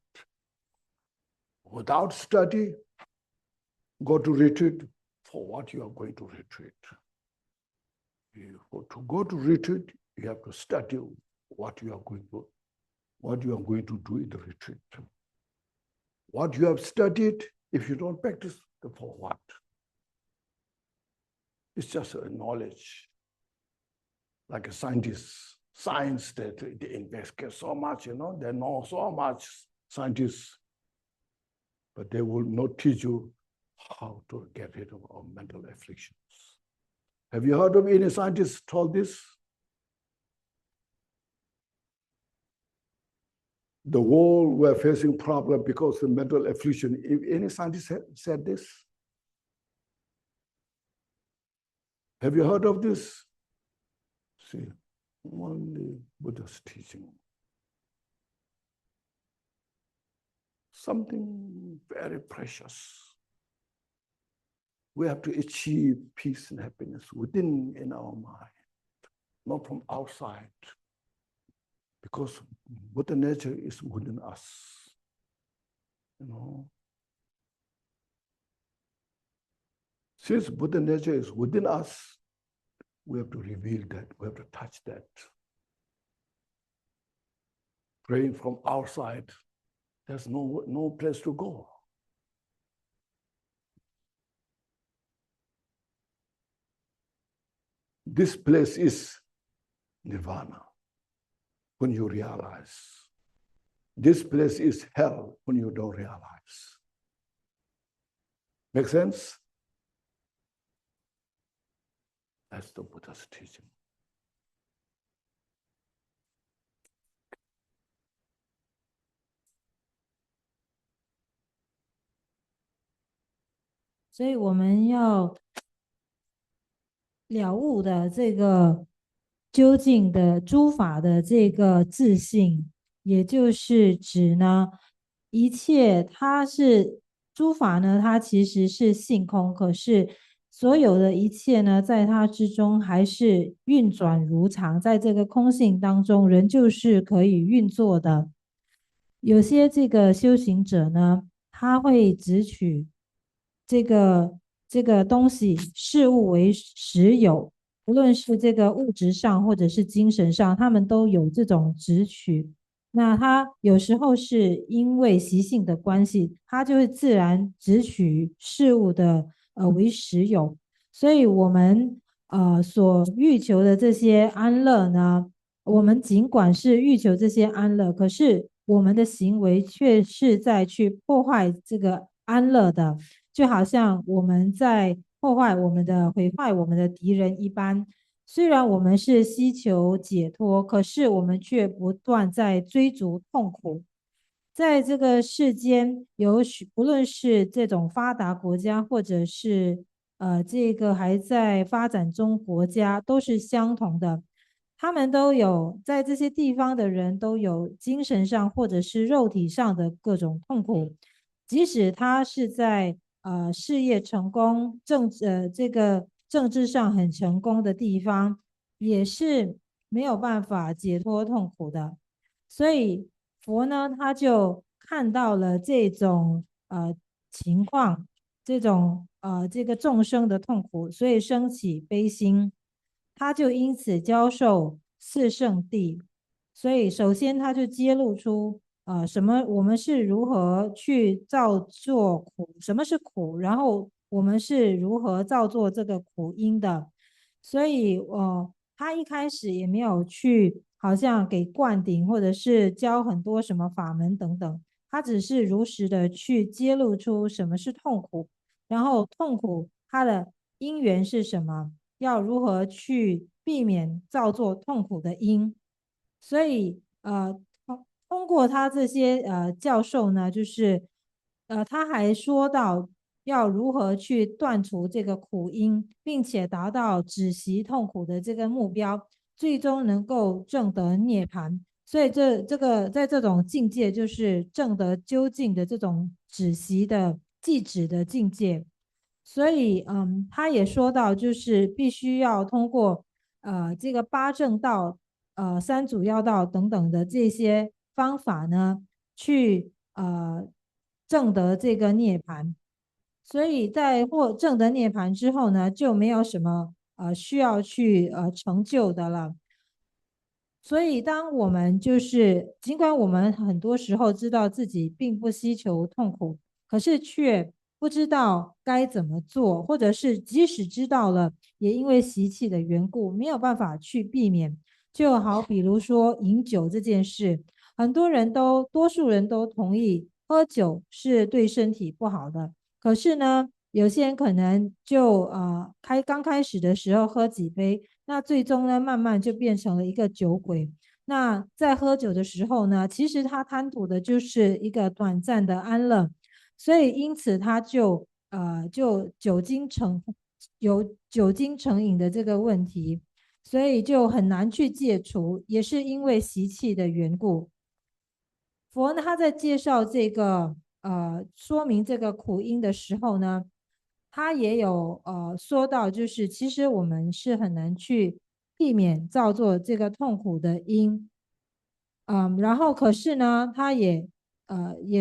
Without study, go to retreat. For what you are going to retreat? To go to retreat, you have to study what you are going to do in the retreat. What you have studied, if you don't practice, for what? It's just a knowledge. Like a scientist, science that they investigate so much, you know, they know so much, scientists, but they will not teach you how to get rid of our mental afflictions. Have you heard of any scientist told this? The world we're facing problem because of mental affliction. If any scientist said this? Have you heard of this? See, only Buddha's teaching. Something very precious. We have to achieve peace and happiness within in our mind, not from outside. Because Buddha nature is within us. You know. Since Buddha nature is within us, we have to reveal that, we have to touch that. Praying from outside, there's no place to go. This place is nirvana, when you realize. This place is hell when you don't realize. Make sense? That's the Buddha's teaching.所以我们要了悟的这个究竟的诸法的这个自性，也就是指呢，一切它是诸法呢，它其实是性空，可是所有的一切呢，在它之中还是运转如常，在这个空性当中，仍旧是可以运作的。有些这个修行者呢，他会只取这个东西事物为实有，无论是这个物质上或者是精神上，他们都有这种执取。那他有时候是因为习性的关系，他就会自然执取事物的为实有。所以我们所欲求的这些安乐呢，我们尽管是欲求这些安乐，可是我们的行为却是在去破坏这个安乐的，就好像我们在破坏我们的、毁坏我们的敌人一般。虽然我们是希求解脱，可是我们却不断在追逐痛苦。在这个世间，不论是这种发达国家，或者是这个还在发展中国家，都是相同的。他们都有在这些地方的人都有精神上或者是肉体上的各种痛苦，即使他是在事业成功、这个政治上很成功的地方，也是没有办法解脱痛苦的。所以佛呢，他就看到了这种情况，这种这个众生的痛苦，所以升起悲心，他就因此教授四圣谛。所以首先他就揭露出什么我们是如何去造作苦，什么是苦，然后我们是如何造作这个苦因的。所以他一开始也没有去好像给灌顶，或者是教很多什么法门等等，他只是如实的去揭露出什么是痛苦，然后痛苦它的因缘是什么，要如何去避免造作痛苦的因。所以通过他这些教授呢，就是他还说到要如何去断除这个苦因，并且达到止息痛苦的这个目标，最终能够证得涅槃。所以这个在这种境界，就是证得究竟的这种止息的寂止的境界。所以他也说到，就是必须要通过这个八正道、三主要道等等的这些方法呢，去证得这个涅槃。所以在证得涅槃之后呢，就没有什么需要去成就的了。所以，当我们尽管我们很多时候知道自己并不希求痛苦，可是却不知道该怎么做，或者是即使知道了，也因为习气的缘故，没有办法去避免。就好比如说饮酒这件事，多数人都同意喝酒是对身体不好的，可是呢，有些人可能就刚开始的时候喝几杯。那最终呢，慢慢就变成了一个酒鬼。那在喝酒的时候呢，其实他贪图的就是一个短暂的安乐，所以因此他就有酒精成瘾的这个问题，所以就很难去戒除，也是因为习气的缘故。佛呢，他在介绍这个说明这个苦因的时候呢，他也有说到，就是其实我们是很难去避免造作这个痛苦的因，然后可是呢，他也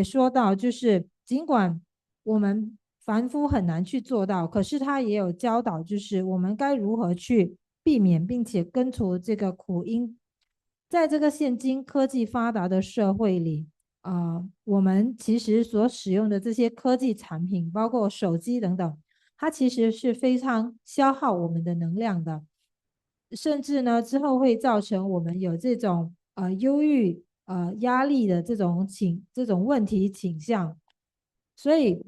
说到，就是尽管我们凡夫很难去做到，可是他也有教导，就是我们该如何去避免，并且根除这个苦因。在这个现今科技发达的社会里，我们其实所使用的这些科技产品，包括手机等等，它其实是非常消耗我们的能量的，甚至呢之后会造成我们有这种忧郁、压力的这种问题倾向。所以，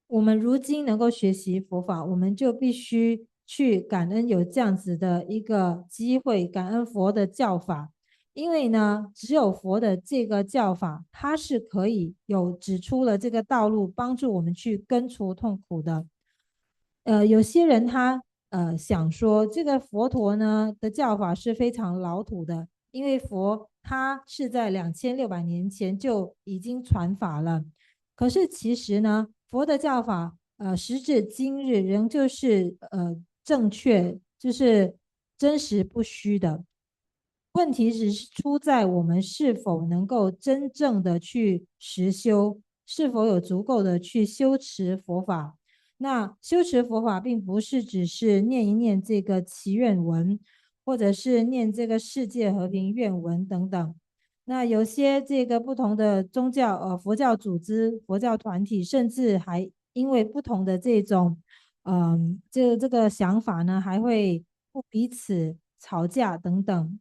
我们如今能够学习佛法，我们就必须去感恩有这样子的一个机会，感恩佛的教法。因为呢，只有佛的这个教法，它是可以指出了这个道路，帮助我们去根除痛苦的。有些人他想说这个佛陀呢的教法是非常老土的，因为佛他是在2600年前就已经传法了。可是其实呢，佛的教法时至今日仍旧是正确，就是真实不虚的。问题只是出在我们是否能够真正的去实修，是否有足够的去修持佛法。那修持佛法并不是只是念一念这个祈愿文，或者是念这个世界和平愿文等等。那有些这个不同的宗教，佛教组织、佛教团体，甚至还因为不同的这种，这个想法呢，还会不彼此吵架等等。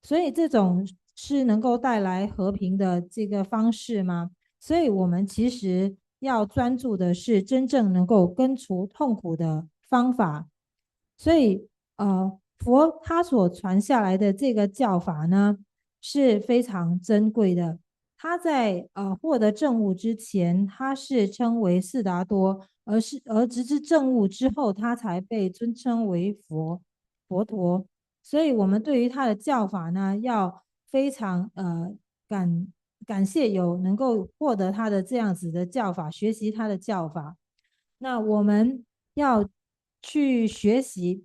所以这种是能够带来和平的这个方式吗？所以我们其实要专注的是真正能够根除痛苦的方法。所以佛他所传下来的这个教法呢，是非常珍贵的。他在获得证悟之前，他是称为四达多，而直至证悟之后，他才被尊称为佛陀。所以，我们对于他的教法呢，要非常感谢有能够获得他的这样子的教法，学习他的教法。那我们要去学习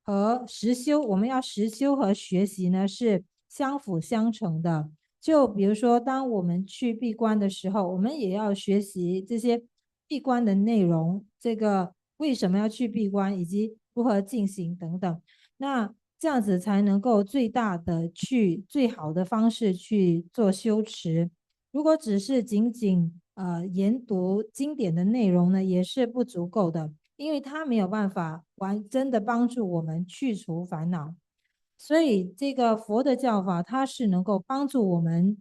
和实修，我们要实修和学习呢是相辅相成的。就比如说，当我们去闭关的时候，我们也要学习这些闭关的内容，这个为什么要去闭关，以及如何进行等等。那这样子才能够最好的方式去做修持。如果只是仅仅研读经典的内容呢，也是不足够的，因为它没有办法真的帮助我们去除烦恼。所以这个佛的教法，它是能够帮助我们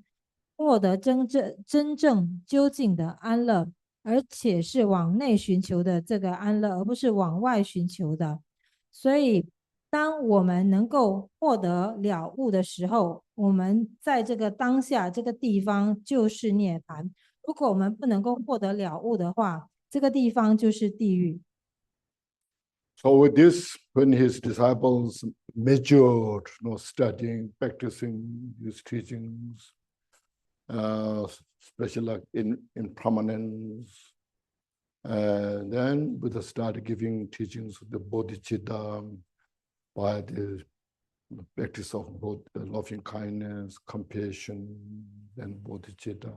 获得真正究竟的安乐，而且是往内寻求的这个安乐，而不是往外寻求的。所以，当我们能够获得了悟的时候，我们在这个当下这个地方就是涅槃。如果我们不能够获得了悟的话，这个地方就是地狱。So with this, when his disciples matured, studying, practicing his teachings, especially like in prominence, and then we started giving teachings of the bodhicitta by the practice of both loving kindness, compassion, and bodhicitta,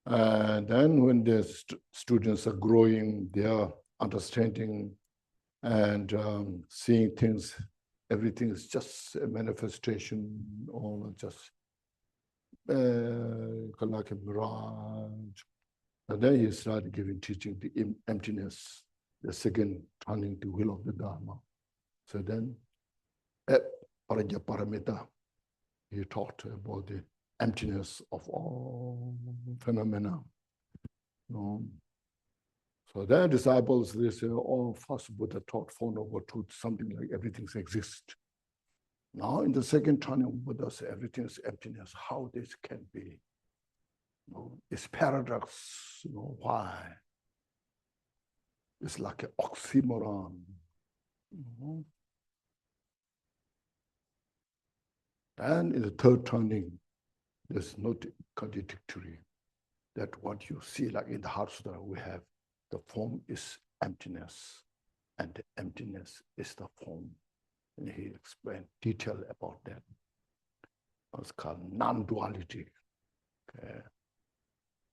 And then when the students are growing, their understanding and seeing things, everything is just a manifestation or just like a mirage. And then he started giving teaching the emptiness, the second turning the wheel of the Dharma. So then at Paramita, he taught about the emptiness of all phenomena. So their disciples, they say, oh, first Buddha taught Four Noble Truths, something like everything exists. Now in the second turning, Buddha says everything is emptiness. How this can be? It's paradox. Why? It's like an oxymoron. And in the third turning, there's no contradictory. That what you see, like in the Heart Sutra, we have the form is emptiness, and the emptiness is the form. And he explained detail about that. It's called non-duality. Okay.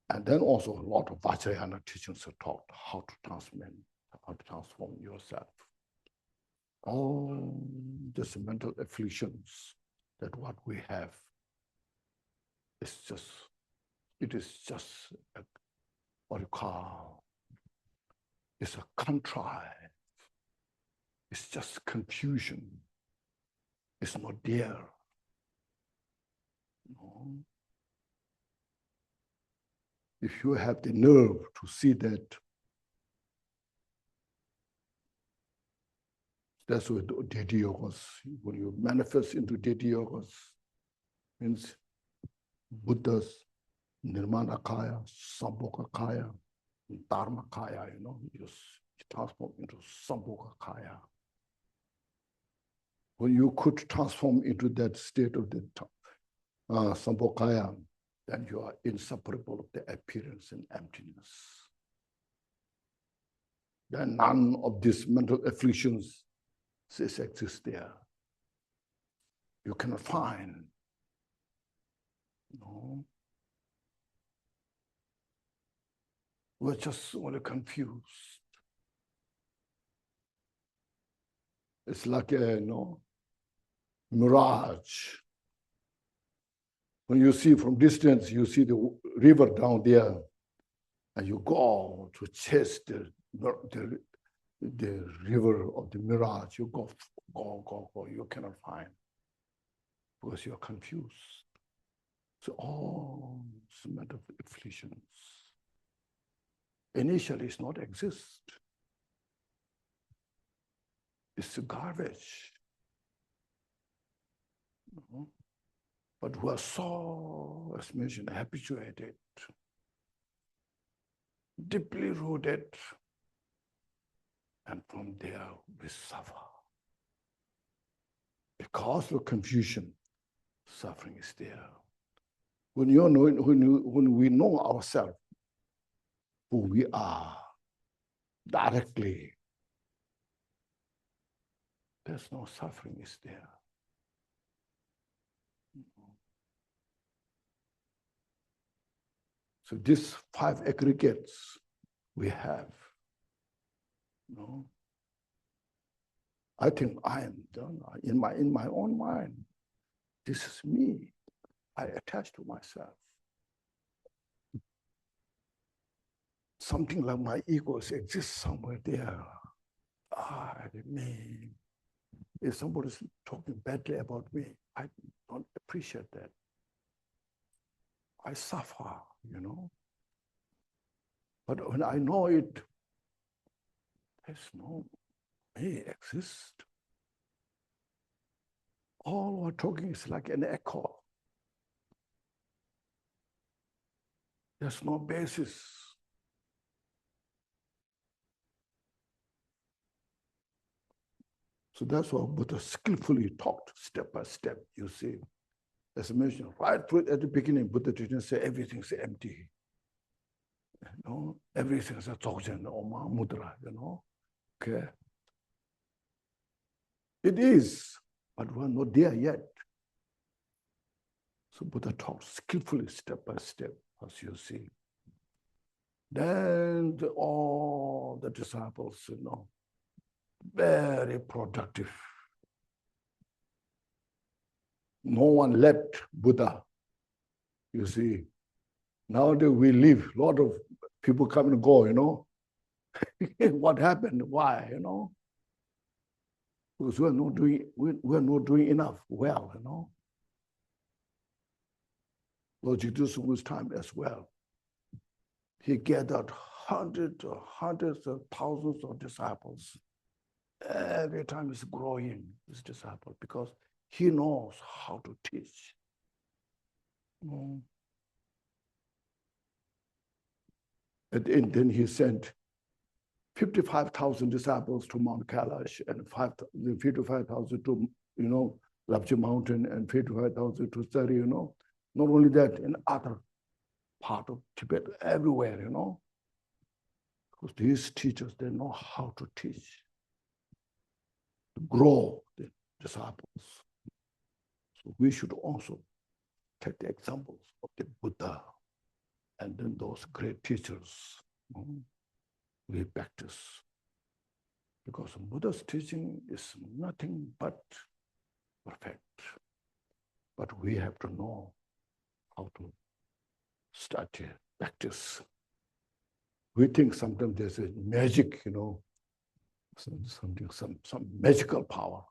And then also a lot of Vajrayana teachings are taught how to transform yourself. All these mental afflictions that what we have is just, it is just what you call, it's a contrite. It's just confusion. It's not there. If you have the nerve to see that, that's what deity yogas, when you manifest into deity yogas, means Buddha's Nirmana Kaya, Sambhoga Kaya, Dharma Kaya, just transform into Sambhogakaya. When you could transform into that state of the Sambhogakaya, then you are inseparable of the appearance and emptiness. Then none of these mental afflictions exist there. You cannot find. No. We're just only confused. It's like a mirage. When you see from distance, you see the river down there, and you go to chase the river of the mirage. You go. You cannot find because you're confused. So all mental afflictions initially it's not exist. It's garbage. But we are so, as mentioned, habituated, deeply rooted, and from there we suffer. Because of confusion, suffering is there. When we know ourselves, who we are, directly, there's no suffering is there. So these 5 aggregates we have. I think I am done in my own mind. This is me. I attach to myself. Something like my ego exists somewhere there. Me. If somebody's talking badly about me, I don't appreciate that. I suffer, But when I know it, there's no me exist. All we're talking is like an echo. There's no basis. So that's why Buddha skillfully talked step by step, you see. As I mentioned, right at the beginning, Buddha didn't say everything's empty. Everything's a Dzogchen or Mudra, Okay. It is, but we're not there yet. So Buddha talked skillfully step by step, as you see. Then all the disciples, very productive. No one left Buddha. You see, nowadays we live, a lot of people come and go, What happened? Why, Because we're not doing enough well, Lord Jesus' time as well. He gathered hundreds of thousands of disciples. Every time he's growing, his disciple, because he knows how to teach. And then he sent 55,000 disciples to Mount Kailash and 55,000 to, Lapchi Mountain and 55,000 to study, Not only that, in other part of Tibet, everywhere, Because these teachers, they know how to teach, to grow the disciples. So we should also take the examples of the Buddha and then those great teachers. We practice. Because Buddha's teaching is nothing but perfect. But we have to know how to start to practice. We think sometimes there's a magic, some magical power.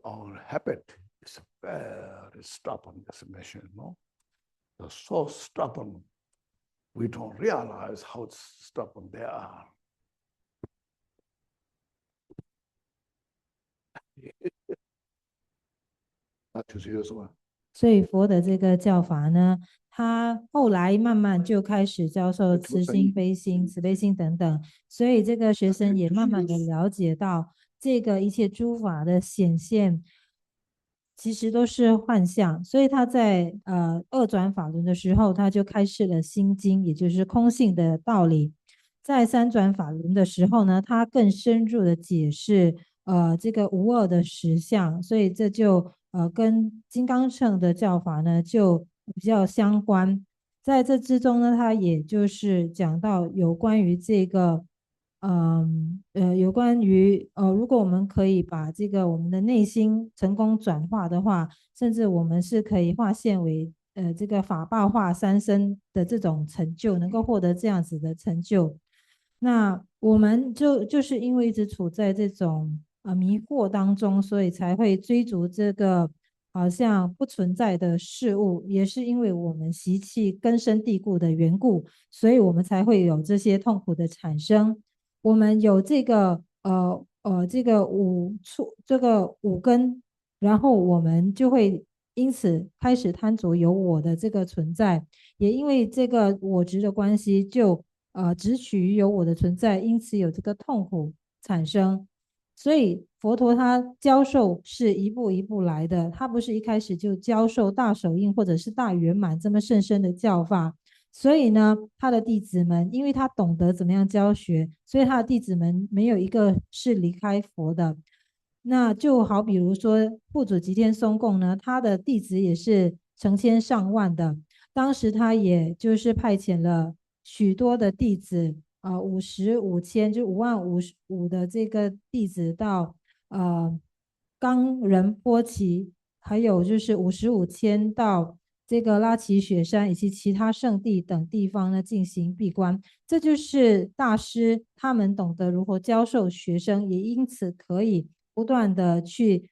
Our habit is very stubborn, as I mentioned, They're so stubborn, we don't realize how stubborn they are. 那就是有什么？所以佛的这个教法呢，他后来慢慢就开始教授慈心、悲心、慈悲心等等，所以这个学生也慢慢的了解到，这个一切诸法的显现，其实都是幻象。所以他在二转法轮的时候，他就开示了心经，也就是空性的道理。在三转法轮的时候呢，他更深入的解释这个无二的实相，所以这就跟金刚乘的教法呢就比较相关。在这之中呢，他也就是讲到有关于这个，有关于如果我们可以把这个我们的内心成功转化的话，甚至我们是可以化现为这个法报化三身的这种成就，能够获得这样子的成就。那我们就是因为一直处在这种迷惑当中，所以才会追逐这个好像不存在的事物，也是因为我们习气根深蒂固的缘故，所以我们才会有这些痛苦的产生。我们有这个这个五根，然后我们就会因此开始贪着有我的这个存在，也因为这个我执的关系，就执取于有我的存在，因此有这个痛苦产生。所以佛陀他教授是一步一步来的，他不是一开始就教授大手印或者是大圆满这么甚深的教法。所以呢，他的弟子们，因为他懂得怎么样教学，所以他的弟子们没有一个是离开佛的。那就好比如说护主吉天松贡呢，他的弟子也是成千上万的。当时他也就是派遣了许多的弟子，55千，就5万55的这个弟子到冈仁波齐，还有就是55千到这个拉齐雪山以及其他圣地等地方呢进行闭关。这就是大师他们懂得如何教授学生，也因此可以不断的去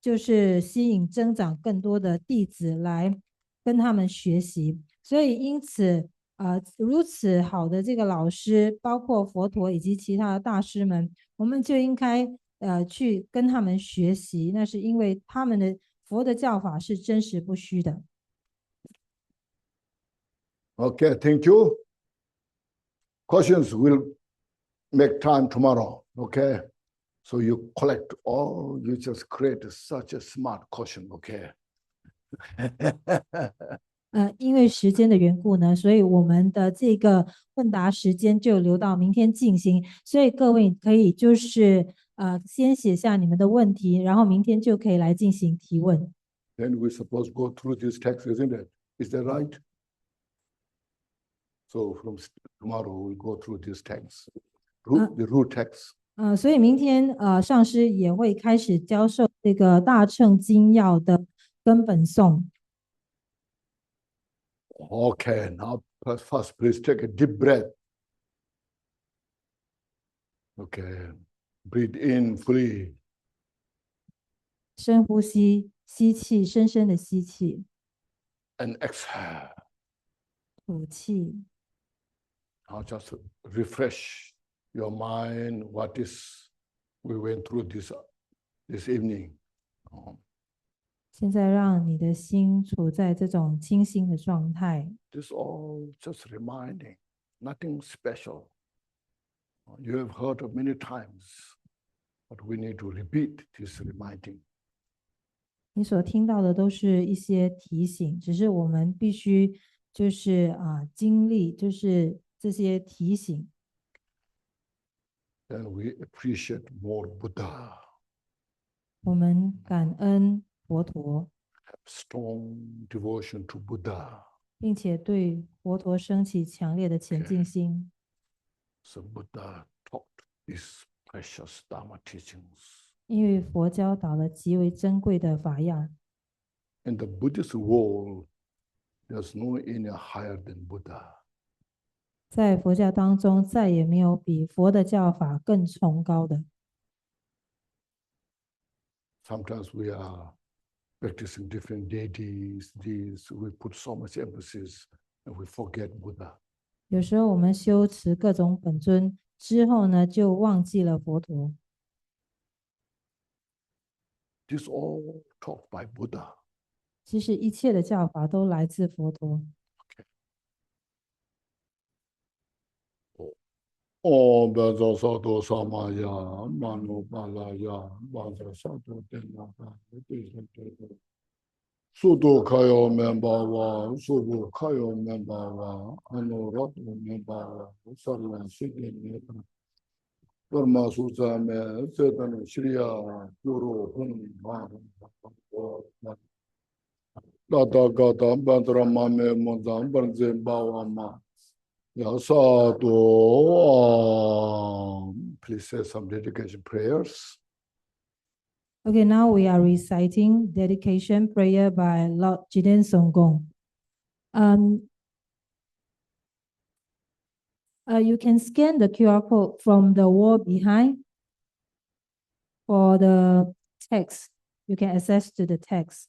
就是吸引增长更多的弟子来跟他们学习。所以因此如此好的这个老师，包括佛陀以及其他的大师们，我们就应该去跟他们学习，那是因为他们的佛的教法是真实不虚的。Okay, thank you. Questions will make time tomorrow. Okay, so you collect all. You just create such a smart question. Okay. 因为时间的缘故呢，所以我们的这个问答时间就留到明天进行。所以各位可以就是先写下你们的问题，然后明天就可以来进行提问。Then we suppose go through this text, isn't it? Is that right? So from tomorrow we'll go through this text, the root text. 所以明天上师也会开始教授这个大乘经要的根本颂。Okay, now first please take a deep breath. Okay, breathe in fully. 深呼吸，吸气，深深的吸气， And exhale. 吐气。Now just refresh your mind. What is we went through this evening. 现在让你的心处在这种清新的状态。This all just reminding, nothing special. You have heard of many times, but we need to repeat this reminding. 你所听到的都是一些提醒，只是我们必须就是经历，就是这些提醒。Then we appreciate more Buddha. 我们感恩佛陀， Have strong devotion to Buddha. 并且对佛陀升起强烈的前进心。So Buddha taught these precious Dharma teachings. 因为佛教导了极为珍贵的法样。In the Buddhist world, there's no any higher than Buddha. 在佛教当中，再也没有比佛的教法更崇高的。Sometimes we are practicing different deities, these we put so much emphasis and we forget Buddha. 有时候我们修持各种本尊之后呢，就忘记了佛陀。This all taught by Buddha. 其实一切的教法都来自佛陀。哦，不要找少多少玛呀，玛努巴拉呀，巴扎少多点那个，对。速度卡有面包哇，速度卡有面包哇，拉多面包哇，萨拉西点面包，德玛苏扎面，这等西里亚，ยูโร混嘛，拉达嘎达班德拉玛面蒙藏本真巴瓦嘛，亚萨多啊，please say some dedication prayers. Okay, now we are reciting dedication prayer by Lord Jiden Songgong. You can scan the QR code from the wall behind for the text. You can access to the text.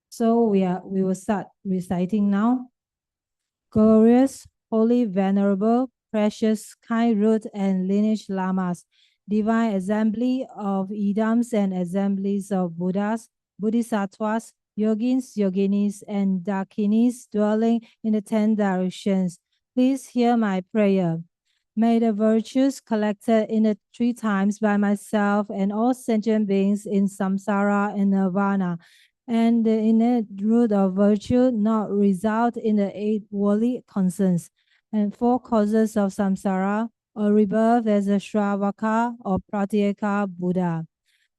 So we will start reciting now. Glorious, holy, venerable, precious, kind root and lineage lamas, divine assembly of idams and assemblies of Buddhas, Bodhisattvas, yogins, yoginis, and dakinis dwelling in the 10 directions. Please hear my prayer. May the virtues collected in the 3 times by myself and all sentient beings in samsara and nirvana and the innate root of virtue not result in the 8 worldly concerns and 4 causes of samsara or rebirth as a Shravaka or Pratyeka Buddha.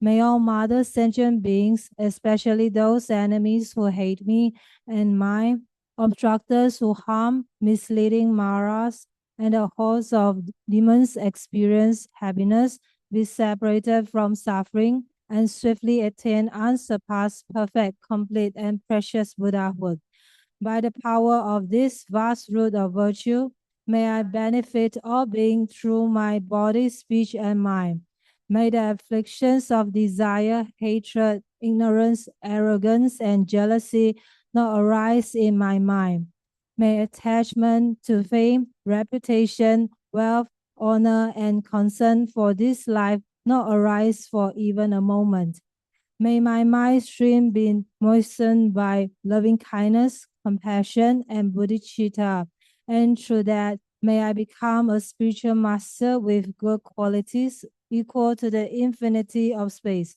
May all mother sentient beings, especially those enemies who hate me and mine, obstructors who harm, misleading Maras, and the host of demons experience happiness, be separated from suffering, and swiftly attain unsurpassed, perfect, complete, and precious Buddhahood. By the power of this vast root of virtue, may I benefit all beings through my body, speech, and mind. May the afflictions of desire, hatred, ignorance, arrogance, and jealousy not arise in my mind. May attachment to fame, reputation, wealth, honor, and concern for this life not arise for even a moment. May my mind stream be moistened by loving kindness, compassion, and bodhicitta, and through that, may I become a spiritual master with good qualities equal to the infinity of space.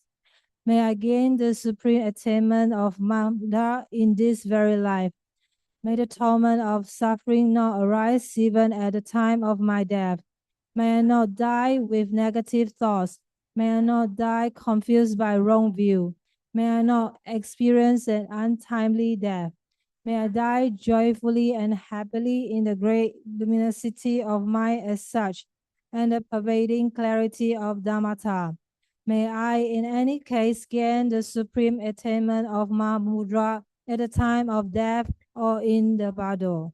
May I gain the supreme attainment of Manda in this very life. May the torment of suffering not arise even at the time of my death. May I not die with negative thoughts. May I not die confused by wrong view. May I not experience an untimely death. May I die joyfully and happily in the great luminosity of mind as such, and the pervading clarity of Dhammata. May I, in any case, gain the supreme attainment of Mahamudra at the time of death or in the battle.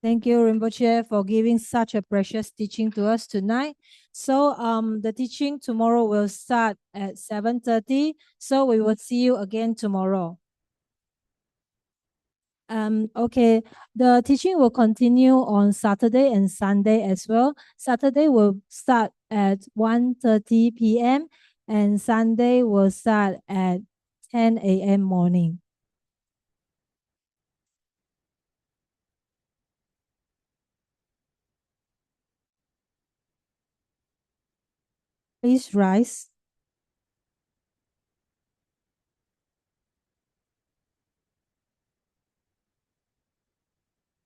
Thank you, Rinpoche, for giving such a precious teaching to us tonight. So the teaching tomorrow will start at 7:30. So we will see you again tomorrow. Okay, the teaching will continue on Saturday and Sunday as well. Saturday will start at 1:30 p.m. and Sunday will start at 10 a.m. morning. Please rise.